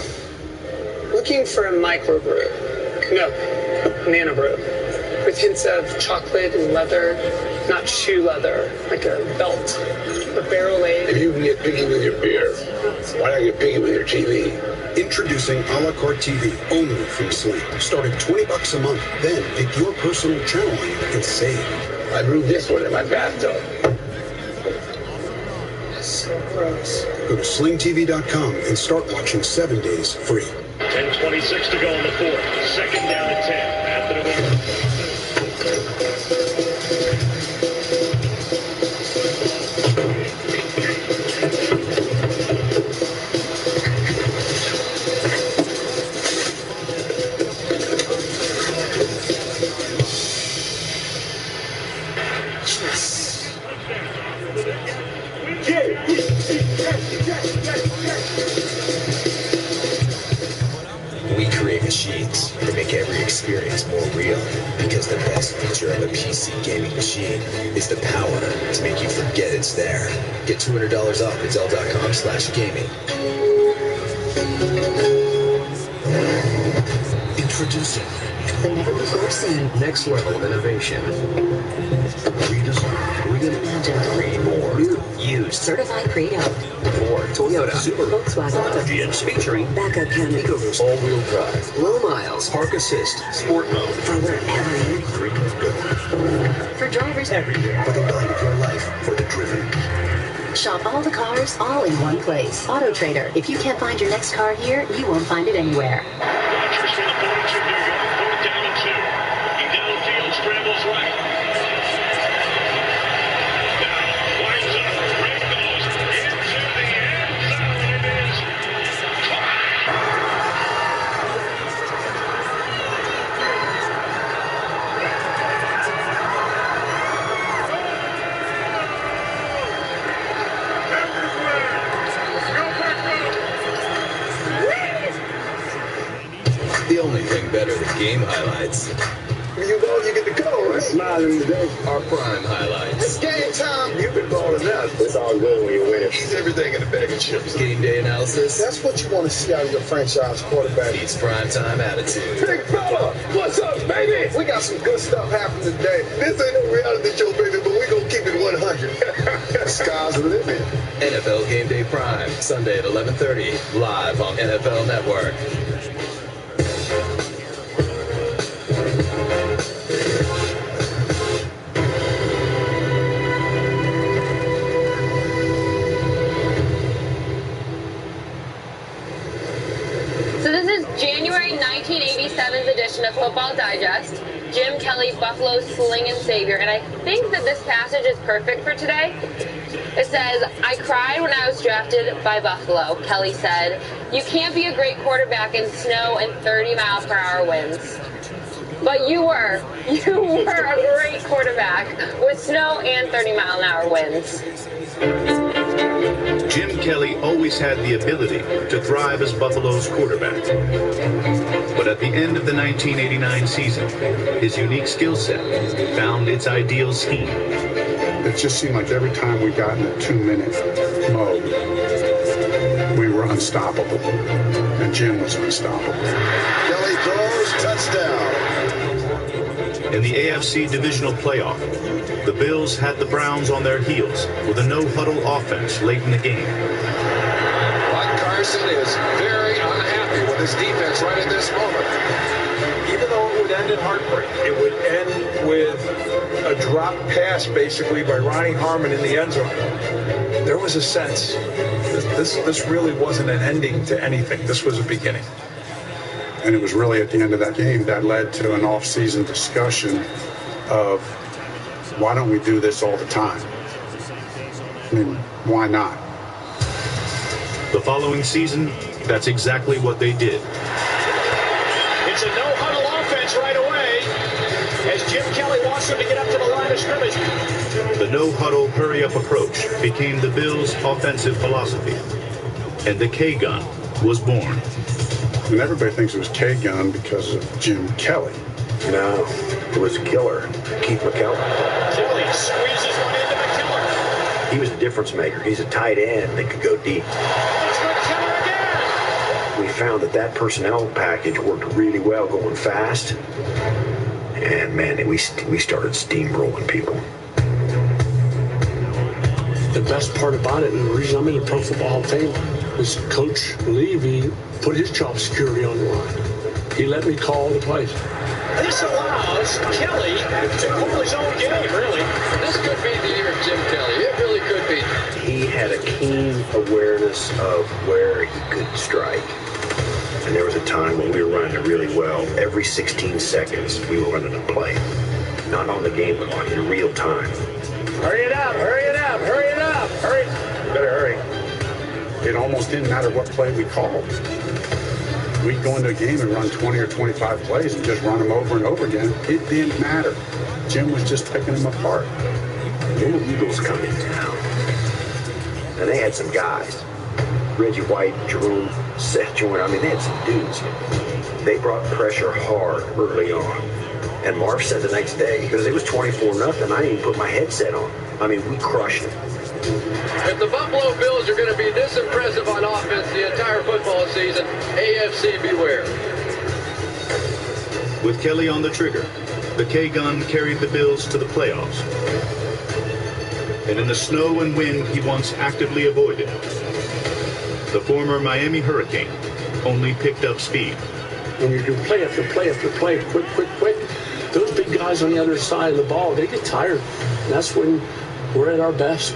Speaker 1: Looking for a microbrew. No, nano brew. With hints of chocolate and leather, not shoe leather, like a belt. A barrel aged.
Speaker 8: If you can get picky with your beer, why not get picky with your TV?
Speaker 14: Introducing a la carte TV only from Sling. Start at $20 a month. Then pick your personal channel and save.
Speaker 8: I brewed this one in my bathtub.
Speaker 1: So gross.
Speaker 14: Go to slingtv.com and start watching 7 days free.
Speaker 10: 10:26 to go in the fourth. Second down and 10. After the win.
Speaker 22: We create machines that make every experience more real, because the best feature of a PC gaming machine is the power to make you forget it's there. Get $200 off at Dell.com/gaming.
Speaker 24: Introducing the never-before-seen next level of innovation. Redesigned, reimagined, create more. New, used, certified pre-owned. Ford, Toyota, Subaru, Volkswagen, Fiat, featuring backup camera, EcoBoost, all-wheel drive, low miles, park assist, sport mode, for wherever you dream of going. For drivers everywhere. For the guide of your life, for the driven. Shop all the cars all in one place. Auto Trader. If you can't find your next car here, you won't find it anywhere.
Speaker 10: Rodgers from the 42-yard line, 4th down and 2. Looking downfield, scrambles right. Now, winds up, Red goes into the end zone. It is
Speaker 22: The only thing better than game highlights.
Speaker 8: You know you get to go, right? Smiling today.
Speaker 22: Our prime highlights.
Speaker 8: It's game time. You've been balling out. It's all good when you win. He's everything in a bag of chips.
Speaker 22: Game day analysis.
Speaker 25: That's what you want to see out of your franchise quarterback.
Speaker 22: Beats primetime attitude.
Speaker 8: Big fella, what's up, baby? We got some good stuff happening today. This ain't a reality show, baby, but we gonna keep it 100. Sky's the limit.
Speaker 22: NFL Game Day Prime, Sunday at 11:30, live on NFL Network.
Speaker 23: So this is January 1987's edition of Football Digest. Jim Kelly, Buffalo's sling and savior. And I think that this passage is perfect for today. It says, "I cried when I was drafted by Buffalo," Kelly said. "You can't be a great quarterback in snow and 30-mile-per-hour winds." But you were a great quarterback with snow and 30-mile-an-hour winds.
Speaker 15: Jim Kelly always had the ability to thrive as Buffalo's quarterback. But at the end of the 1989 season, his unique skill set found its ideal scheme.
Speaker 12: It just seemed like every time we got in a 2-minute mode, we were unstoppable. And Jim was unstoppable.
Speaker 5: Kelly throws, touchdown.
Speaker 15: In the AFC divisional playoff, the Bills had the Browns on their heels with a no-huddle offense late in the game.
Speaker 8: Mike Carson is very unhappy with his defense right at this moment.
Speaker 4: Even though it would end in heartbreak, it would end with a drop pass basically by Ronnie Harmon in the end zone. There was a sense this really wasn't an ending to anything. This was a beginning.
Speaker 12: And it was really at the end of that game that led to an off-season discussion of, why don't we do this all the time? I mean, why not?
Speaker 15: The following season, that's exactly what they did.
Speaker 10: It's a no-huddle offense right away. as Jim Kelly wants him to get up to the line of scrimmage.
Speaker 15: The no-huddle, hurry-up approach became the Bills' offensive philosophy, and the K-gun was born.
Speaker 12: And everybody thinks it was K-gun because of Jim Kelly.
Speaker 2: No, it was Killer, Keith McKellar.
Speaker 10: Kelly squeezes one into McKellar.
Speaker 2: He was a difference maker. He's a tight end that could go deep.
Speaker 10: It's McKellar again.
Speaker 2: We found that personnel package worked really well going fast. And, man, we started steamrolling people.
Speaker 17: The best part about it, and the reason I'm in the Pro Football Hall of Fame, is Coach Levy put his job security on the line. He let me call the plays.
Speaker 10: This allows Kelly to call his own game, really.
Speaker 3: This could be the year of Jim Kelly. It really could be.
Speaker 2: He had a keen awareness of where he could strike. And there was a time when we were running it really well. Every 16 seconds, we were running a play. Not on the game clock, in real time.
Speaker 10: Hurry it up, hurry it up, hurry it up, hurry.
Speaker 12: Better hurry. It almost didn't matter what play we called. We'd go into a game and run 20 or 25 plays and just run them over and over again. It didn't matter. Jim was just picking them apart.
Speaker 2: Then the Eagles come in town. And they had some guys. Reggie White, Jerome, Seth Joyner. I mean, they had some dudes. They brought pressure hard early on. And Marv said the next day, because it was 24-0, I didn't even put my headset on. I mean, we crushed them.
Speaker 3: If the Buffalo Bills are going to be this impressive on offense the entire football season, AFC beware.
Speaker 15: With Kelly on the trigger, the K-gun carried the Bills to the playoffs. And in the snow and wind he once actively avoided, the former Miami Hurricane only picked up speed.
Speaker 17: When you do play after play after play, quick, those big guys on the other side of the ball, they get tired. And that's when we're at our best.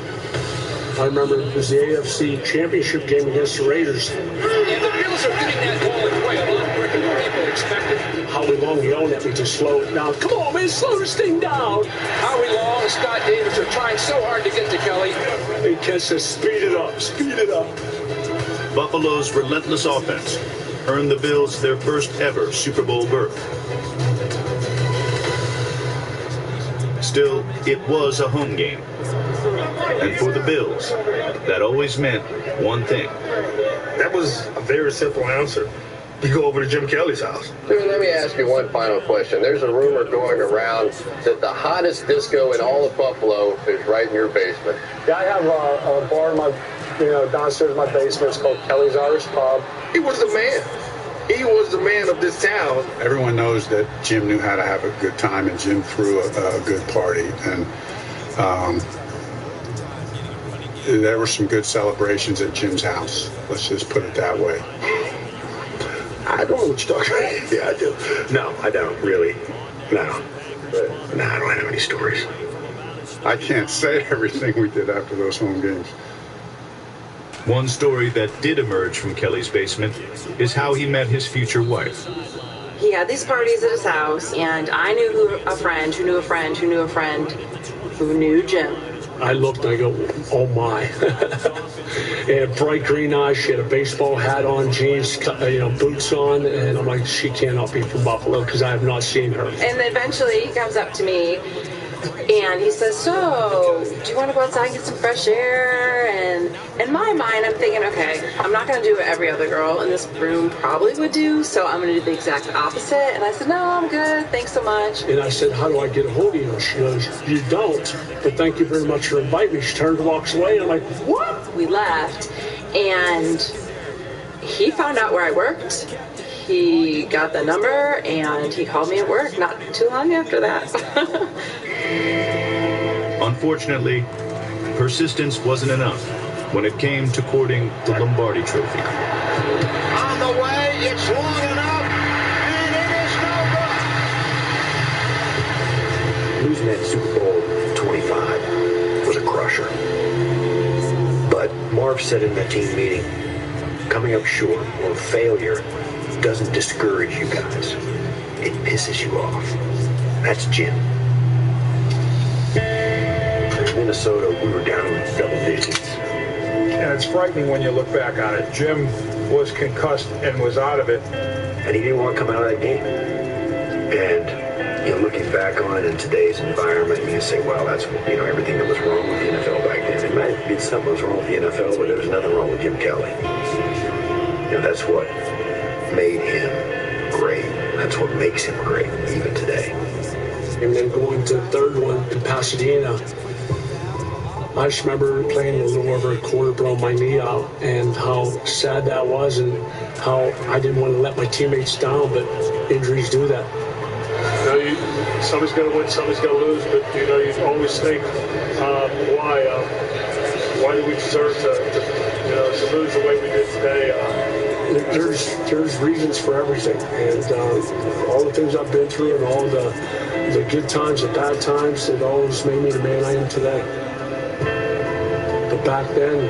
Speaker 17: I remember it was the AFC Championship game against the Raiders.
Speaker 10: And the Bills are getting that ball away a lot quicker than people expected.
Speaker 17: Howie Long yelling at me to slow it down. Come on, man, slow this thing down.
Speaker 3: Howie Long and Scott Davis are trying so hard to get to Kelly.
Speaker 17: They Ken says, speed it up, speed it up.
Speaker 15: Buffalo's relentless offense earned the Bills their first ever Super Bowl berth. Still, it was a home game. And for the Bills, that always meant one thing.
Speaker 19: That was a very simple answer. You go over to Jim Kelly's house.
Speaker 3: Dude, let me ask you one final question. There's a rumor going around that the hottest disco in all of Buffalo is right in your basement.
Speaker 17: Yeah, I have a bar in my, downstairs in my basement. It's called Kelly's Irish Pub.
Speaker 19: He was the man. He was the man of this town.
Speaker 12: Everyone knows that Jim knew how to have a good time, and Jim threw a good party. And there were some good celebrations at Jim's house. Let's just put it that way.
Speaker 2: I don't know what you're talking about. Yeah, I do. No, I don't, really. No. No, I don't have any stories.
Speaker 12: I can't say everything we did after those home games.
Speaker 15: One story that did emerge from Kelly's basement is how he met his future wife.
Speaker 7: He had these parties at his house, and I knew a friend who knew a friend who knew a friend who knew Jim.
Speaker 17: I looked and I go, oh my. And bright green eyes, she had a baseball hat on, jeans, boots on, and I'm like, she cannot be from Buffalo because I have not seen her.
Speaker 7: And then eventually he comes up to me and he says, so, do you want to go outside and get some fresh air? And in my mind, I'm thinking, okay, I'm not going to do what every other girl in this room probably would do, so I'm going to do the exact opposite. And I said, no, I'm good. Thanks so much.
Speaker 17: And I said, how do I get a hold of you? And she goes, you don't, but thank you very much for inviting me. She turned and walks away. And I'm like, what?
Speaker 7: We left, and he found out where I worked. He got the number, and he called me at work not too long after that.
Speaker 15: Unfortunately, persistence wasn't enough when it came to courting the Lombardi Trophy.
Speaker 10: On the way, it's long enough, and it is no good.
Speaker 2: Losing that Super Bowl 25 was a crusher. But Marv said in that team meeting, coming up short or failure doesn't discourage you guys. It pisses you off. That's Jim. In Minnesota, we were down double digits.
Speaker 4: And it's frightening when you look back on it. Jim was concussed and was out of it.
Speaker 2: And he didn't want to come out of that game. And Looking back on it in today's environment, you can say, well, that's, everything that was wrong with the NFL back then. It might have been something was wrong with the NFL, but there was nothing wrong with Jim Kelly. That's what made him great. That's what makes him great, even today.
Speaker 17: And then going to the third one in Pasadena, I just remember playing a little over a quarter, blowing my knee out, and how sad that was, and how I didn't want to let my teammates down, but injuries do that. Somebody's going to win, somebody's going to lose, but you always think, why do we deserve to lose the way we did today? There's reasons for everything, and all the things I've been through, and all the good times, the bad times, it all has made me the man I am today. But back then,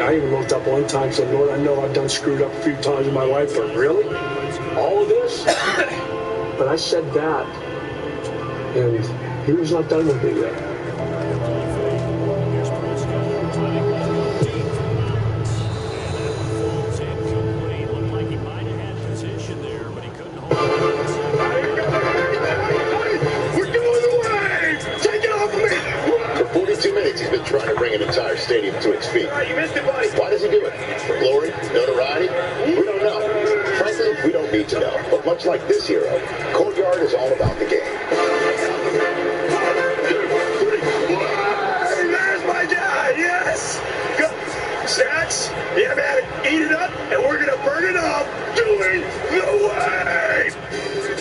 Speaker 17: I even looked up one time and said, Lord, I know I've done screwed up a few times in my life, but really? All of this? But I said that, and he was not done with me yet.
Speaker 5: He's been trying to bring an entire stadium to its feet.
Speaker 10: You missed it, buddy.
Speaker 5: Why does he do it? For glory? Notoriety? We don't know. Frankly, we don't need to know. But much like this hero, Courtyard is all about the game.
Speaker 10: There's my dad, yes! Stats? Yeah, man, eat it up, and we're gonna burn it up doing the wave!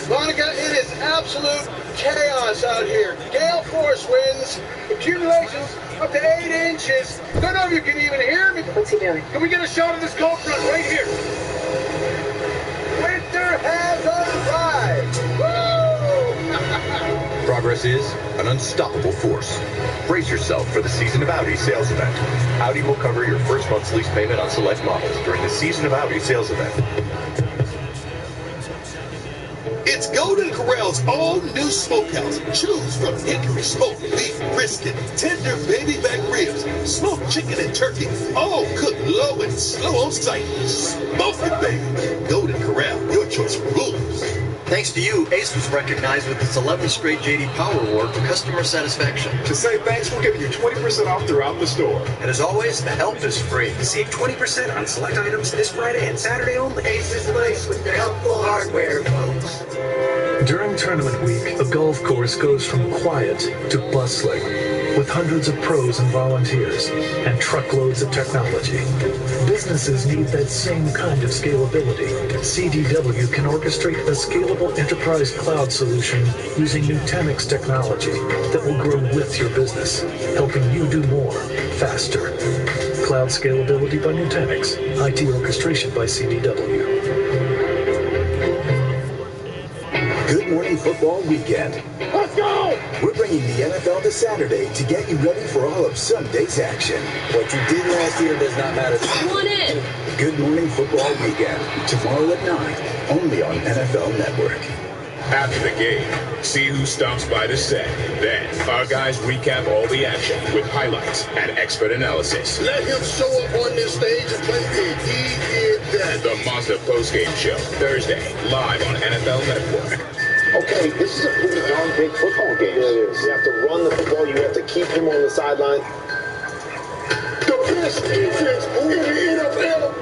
Speaker 8: Monica, it is absolute chaos out here. Gale force winds, accumulations up to 8 inches. None of you can even hear me.
Speaker 7: What's he doing?
Speaker 8: Can we get a shot of this cold front right here? Winter has arrived. Woo!
Speaker 6: Progress is an unstoppable force. Brace yourself for the Season of Audi sales event. Audi will cover your first month's lease payment on select models during the Season of Audi sales event.
Speaker 9: It's Golden Corral's all-new smokehouse. Choose from hickory smoked beef brisket, tender baby back ribs, smoked chicken and turkey, all cooked low and slow on sight. Smoke it, baby. Golden Corral, your choice for rules.
Speaker 11: Thanks to you, Ace was recognized with its 11th straight JD Power Award for customer satisfaction.
Speaker 6: To say thanks, we're giving you 20% off throughout the store.
Speaker 11: And as always, the help is free.
Speaker 16: Save 20% on select items this Friday and Saturday only. Ace is the place with the helpful hardware, folks.
Speaker 20: During tournament week, a golf course goes from quiet to bustling, with hundreds of pros and volunteers and truckloads of technology. Businesses need that same kind of scalability. CDW can orchestrate a scalable enterprise cloud solution using Nutanix technology that will grow with your business, helping you do more, faster. Cloud scalability by Nutanix. IT orchestration by CDW.
Speaker 26: Good morning football weekend.
Speaker 10: Let's go!
Speaker 26: We're bringing the NFL to Saturday to get you ready for all of Sunday's action.
Speaker 22: What you did last year does not matter.
Speaker 23: One in.
Speaker 26: Good morning football weekend. Tomorrow at 9, only on NFL Network.
Speaker 5: After the game, see who stops by to say. Then, our guys recap all the action with highlights and expert analysis.
Speaker 8: Let him show up on this stage and play big. He did that.
Speaker 5: The Mazda postgame show, Thursday, live on NFL Network.
Speaker 3: Okay, this is a pretty darn big football game. Yeah, it is. You have to run the football. You have to keep him on the sideline.
Speaker 8: The best defense in the NFL.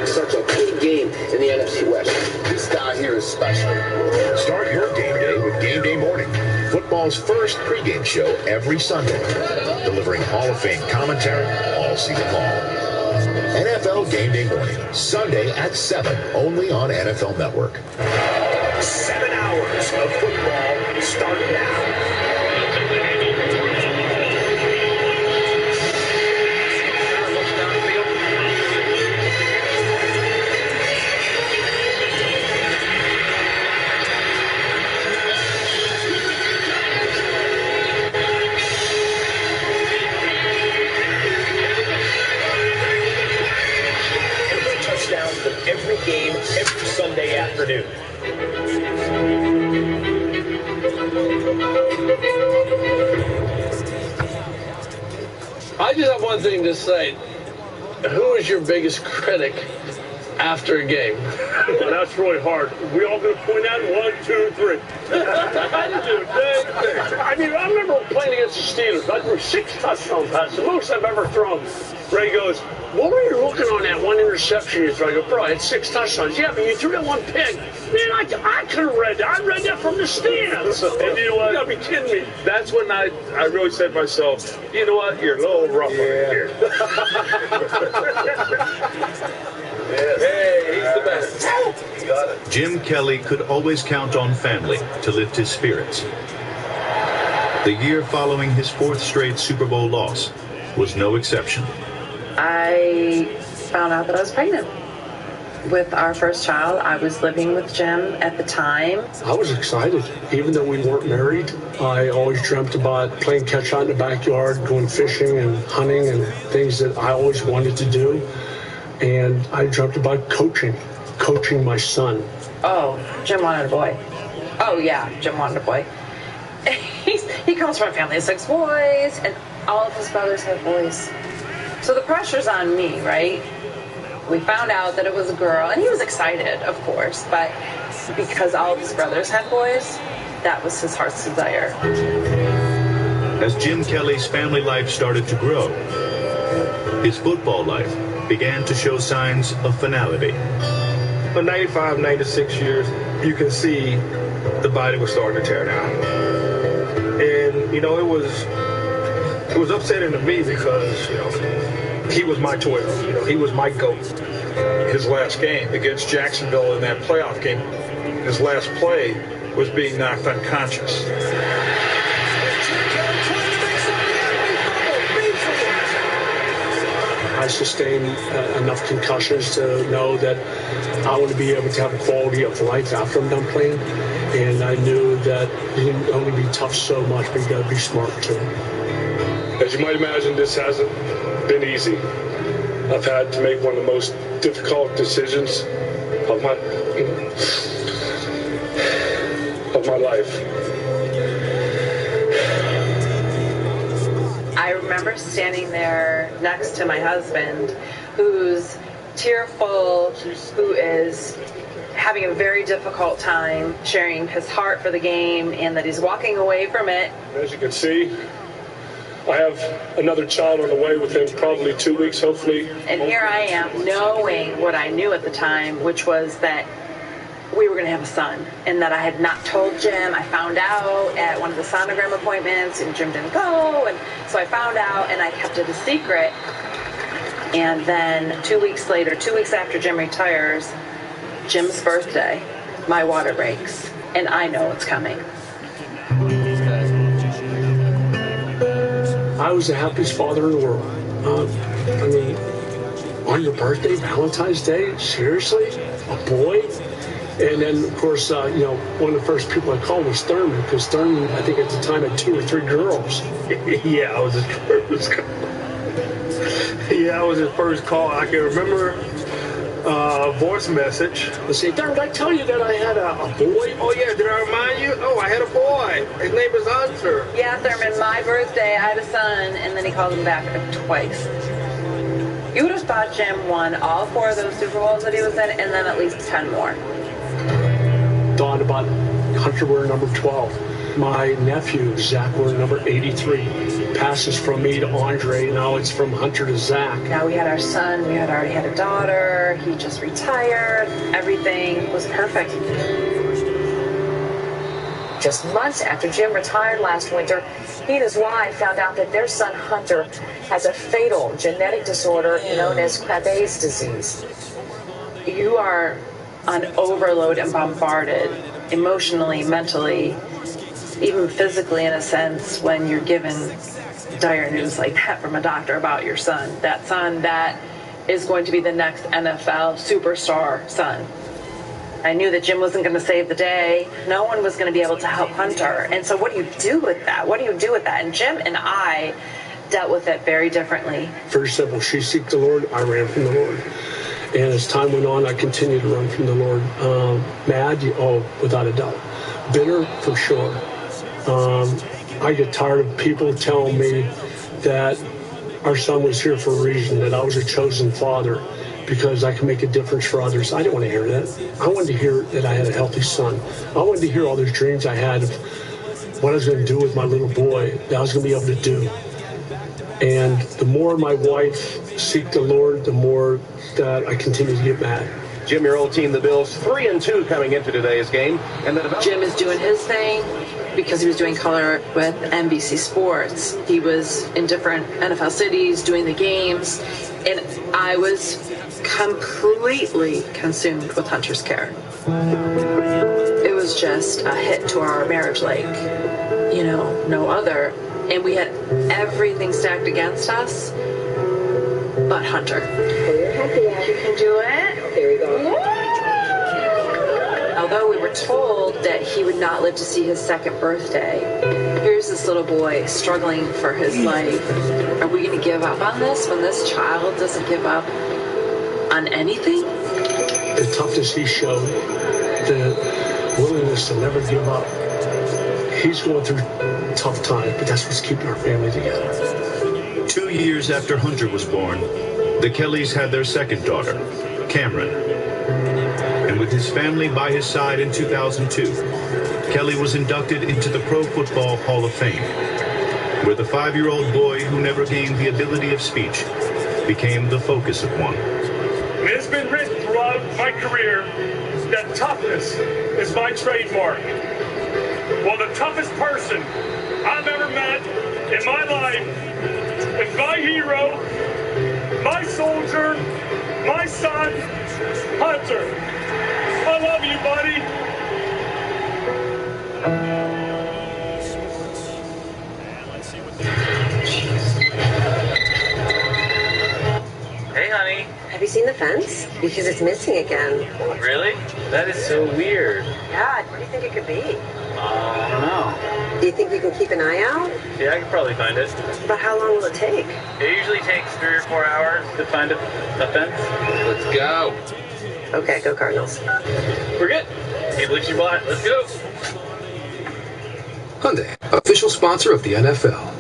Speaker 3: Such a big game in the NFC West.
Speaker 8: This guy here is special.
Speaker 5: Start your game day with Game Day Morning, football's first pregame show every Sunday, delivering Hall of Fame commentary all season long. NFL Game Day Morning, Sunday at 7, only on NFL Network.
Speaker 16: 7 hours of football start now. Every game, every Sunday afternoon.
Speaker 17: I just have one thing to say. Who is your biggest critic after a game? Well, that's really hard. We all going to point out 1, 2, 3. I mean, I remember playing against the Steelers. I threw 6 touchdown passes, the most I've ever thrown. Ray goes, what were you looking on that one interception you threw? I go, bro, I had 6 touchdowns. Yeah, but you threw that one pick. Man, I could have read that. I read that from the stands. And you know what? You got to be kidding me.
Speaker 4: That's when I really said to myself, you know what? You're a little rough on it here.
Speaker 10: Hey, he's the best.
Speaker 15: You got it. Jim Kelly could always count on family to lift his spirits. The year following his 4th straight Super Bowl loss was no exception.
Speaker 7: I found out that I was pregnant with our first child. I was living with Jim at the time.
Speaker 17: I was excited. Even though we weren't married, I always dreamt about playing catch out in the backyard, going fishing and hunting and things that I always wanted to do. And I dreamt about coaching my son.
Speaker 7: Oh, Jim wanted a boy. Oh, yeah, Jim wanted a boy. He comes from a family of 6 boys, and all of his brothers have boys. So the pressure's on me, right? We found out that it was a girl, and he was excited, of course, but because all of his brothers had boys, that was his heart's desire.
Speaker 15: As Jim Kelly's family life started to grow, his football life began to show signs of finality.
Speaker 19: For 95, 96 years, you can see the body was starting to tear down. And, you know, it was upsetting to me because, you know, he was my 12. You know, he was my GOAT.
Speaker 4: His last game against Jacksonville in that playoff game, his last play was being knocked unconscious.
Speaker 17: I sustained enough concussions to know that I want to be able to have a quality of life after I'm done playing. And I knew that you can only be tough so much, but you got to be smart too. As you might imagine, this hasn't been easy. I've had to make one of the most difficult decisions of my life.
Speaker 7: I remember standing there next to my husband, who's tearful, who is having a very difficult time sharing his heart for the game, and that he's walking away from it.
Speaker 17: As you can see, I have another child on the way within probably 2 weeks, hopefully.
Speaker 7: And here I am, knowing what I knew at the time, which was that we were going to have a son, and that I had not told Jim. I found out at one of the sonogram appointments, and Jim didn't go, and so I found out, and I kept it a secret. And then 2 weeks later, 2 weeks after Jim retires, Jim's birthday, my water breaks, and I know it's coming.
Speaker 17: I was the happiest father in the world. I mean, on your birthday, Valentine's Day, seriously? A boy? And then, of course, you know, one of the first people I called was Thurman, because Thurman, I think at the time, had 2 or 3 girls.
Speaker 19: Yeah, I was his first call. Yeah, I was his first call. I can remember voice message.
Speaker 17: I say, Thurman, did I tell you that I had a boy?
Speaker 19: Oh, yeah, did I remind you? Oh, I had a boy. His name is Hunter.
Speaker 7: Yeah, Thurman, my birthday, I had a son, and then he called him back twice. You would have thought Jim won all 4 of those Super Bowls that he was in, and then at least 10 more.
Speaker 17: Dawned about Hunter were number 12. My nephew, Zach, were number 83. Passes from me to Andre, now it's from Hunter to Zach.
Speaker 7: Now we had our son, we had already had a daughter, he just retired, everything was perfect.
Speaker 1: Just months after Jim retired last winter, he and his wife found out that their son Hunter has a fatal genetic disorder known as Krabbe's disease.
Speaker 7: You are on overload and bombarded emotionally, mentally, even physically in a sense, when you're given dire news like that from a doctor about your son. That son that is going to be the next NFL superstar son. I knew that Jim wasn't going to save the day. No one was going to be able to help Hunter. And so what do you do with that? What do you do with that? And Jim and I dealt with it very differently.
Speaker 17: Very simple. She seeked the Lord. I ran from the Lord. And as time went on, I continued to run from the Lord. Mad? Oh, without a doubt. Bitter? For sure. I get tired of people telling me that our son was here for a reason, that I was a chosen father, because I can make a difference for others. I didn't want to hear that. I wanted to hear that I had a healthy son. I wanted to hear all those dreams I had of what I was going to do with my little boy, that I was going to be able to do. And the more my wife seeked the Lord, the more that I continued to get mad.
Speaker 13: Jim, your old team, the Bills, 3-2 coming into today's game. And
Speaker 7: Jim is doing his thing because he was doing color with NBC Sports. He was in different NFL cities doing the games, and I was completely consumed with Hunter's care. It was just a hit to our marriage like, no other. And we had everything stacked against us but Hunter.
Speaker 1: You're happy. You can do it. Here we go.
Speaker 7: Although we were told that he would not live to see his second birthday, here's this little boy struggling for his life. Are we going to give up on this when this child doesn't give up on anything?
Speaker 17: The toughness he showed, the willingness to never give up. He's going through tough times, but that's what's keeping our family together.
Speaker 15: 2 years after Hunter was born, the Kellys had their second daughter, Cameron. And with his family by his side in 2002, Kelly was inducted into the Pro Football Hall of Fame, where the 5-year-old boy who never gained the ability of speech became the focus of one.
Speaker 14: It's been written throughout my career that toughness is my trademark. Well, the toughest person I've ever met in my life is my hero, my soldier, my son, Hunter. I love you, buddy.
Speaker 18: Hey, honey.
Speaker 1: Have you seen the fence? Because it's missing again.
Speaker 18: Really? That is so weird.
Speaker 1: Yeah, what do you think it could be?
Speaker 18: I don't know.
Speaker 1: Do you think we can keep an eye out?
Speaker 18: Yeah, I could probably find it.
Speaker 1: But how long will it take?
Speaker 18: It usually takes 3 or 4 hours to find a fence. Let's go.
Speaker 1: Okay, go Cardinals.
Speaker 18: We're good. Can't believe she bought. Let's go.
Speaker 21: Hyundai, official sponsor of the NFL.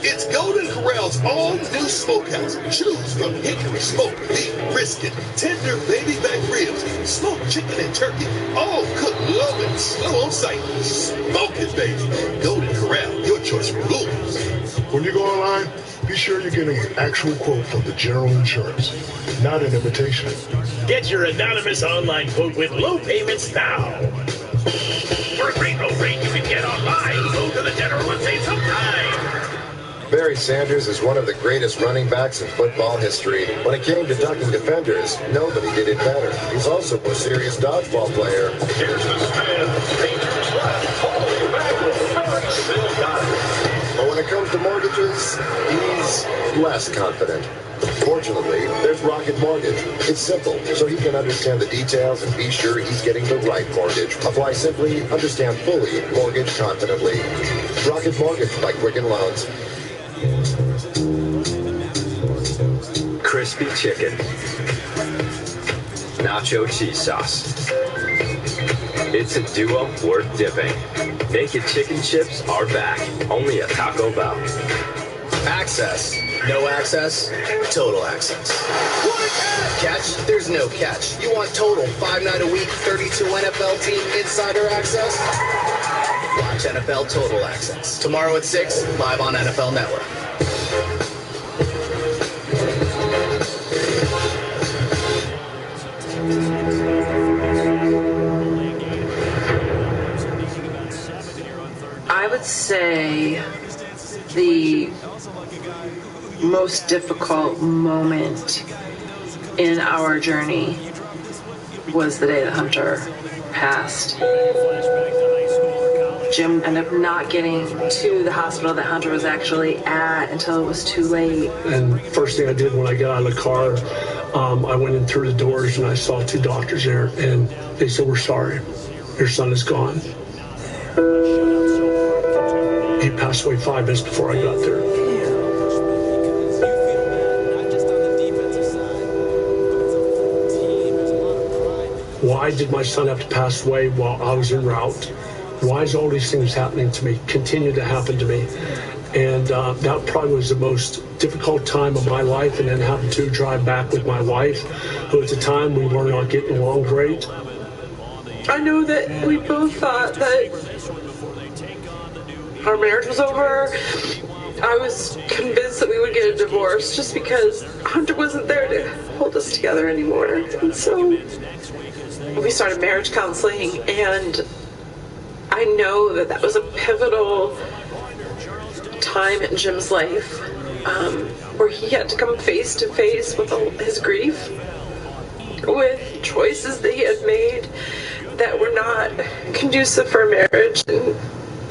Speaker 9: It's Golden Corral's all-new smokehouse. Choose from hickory smoked beef, brisket, tender baby back ribs, smoked chicken and turkey, all cooked low and slow on site. Smoke it, baby. Golden Corral, your choice for rules.
Speaker 24: When you go online, be sure you're getting an actual quote from the General Insurance, not an imitation.
Speaker 10: Get your anonymous online quote with low payments now. For a great low rate you can get online, go to the General and save some time.
Speaker 3: Barry Sanders is one of the greatest running backs in football history. When it came to ducking defenders, nobody did it better. He's also a serious dodgeball player.
Speaker 10: Here's the stand. Dangerous left. Holding back with Barry got it.
Speaker 3: But when it comes to mortgages, he's less confident. Fortunately, there's Rocket Mortgage. It's simple, so he can understand the details and be sure he's getting the right mortgage. Apply simply, understand fully, mortgage confidently. Rocket Mortgage by Quicken Loans.
Speaker 25: Crispy chicken, nacho cheese sauce. It's a duo worth dipping. Naked chicken chips are back, only at Taco Bell.
Speaker 11: Access. No access, total access. Catch? There's no catch. You want total 5 night a week, 32 NFL team insider access? Watch NFL Total Access. Tomorrow at 6, live on NFL Network.
Speaker 7: I would say the most difficult moment in our journey was the day that Hunter passed. Jim ended up not getting to the hospital that Hunter was actually at until it was too late.
Speaker 17: And first thing I did when I got out of the car, I went in through the doors and I saw 2 doctors there, and they said, "We're sorry, your son is gone." He passed away 5 minutes before I got there. Why did my son have to pass away while I was en route? Why is all these things happening to me, continue to happen to me? And that probably was the most difficult time of my life, and then having to drive back with my wife, who at the time we were not getting along great.
Speaker 7: I know that we both thought that our marriage was over. I was convinced that we would get a divorce just because Hunter wasn't there to hold us together anymore. And so we started marriage counseling, and I know that that was a pivotal time in Jim's life where he had to come face to face with his grief, with choices that he had made that were not conducive for marriage, and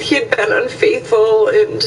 Speaker 7: he had been unfaithful, and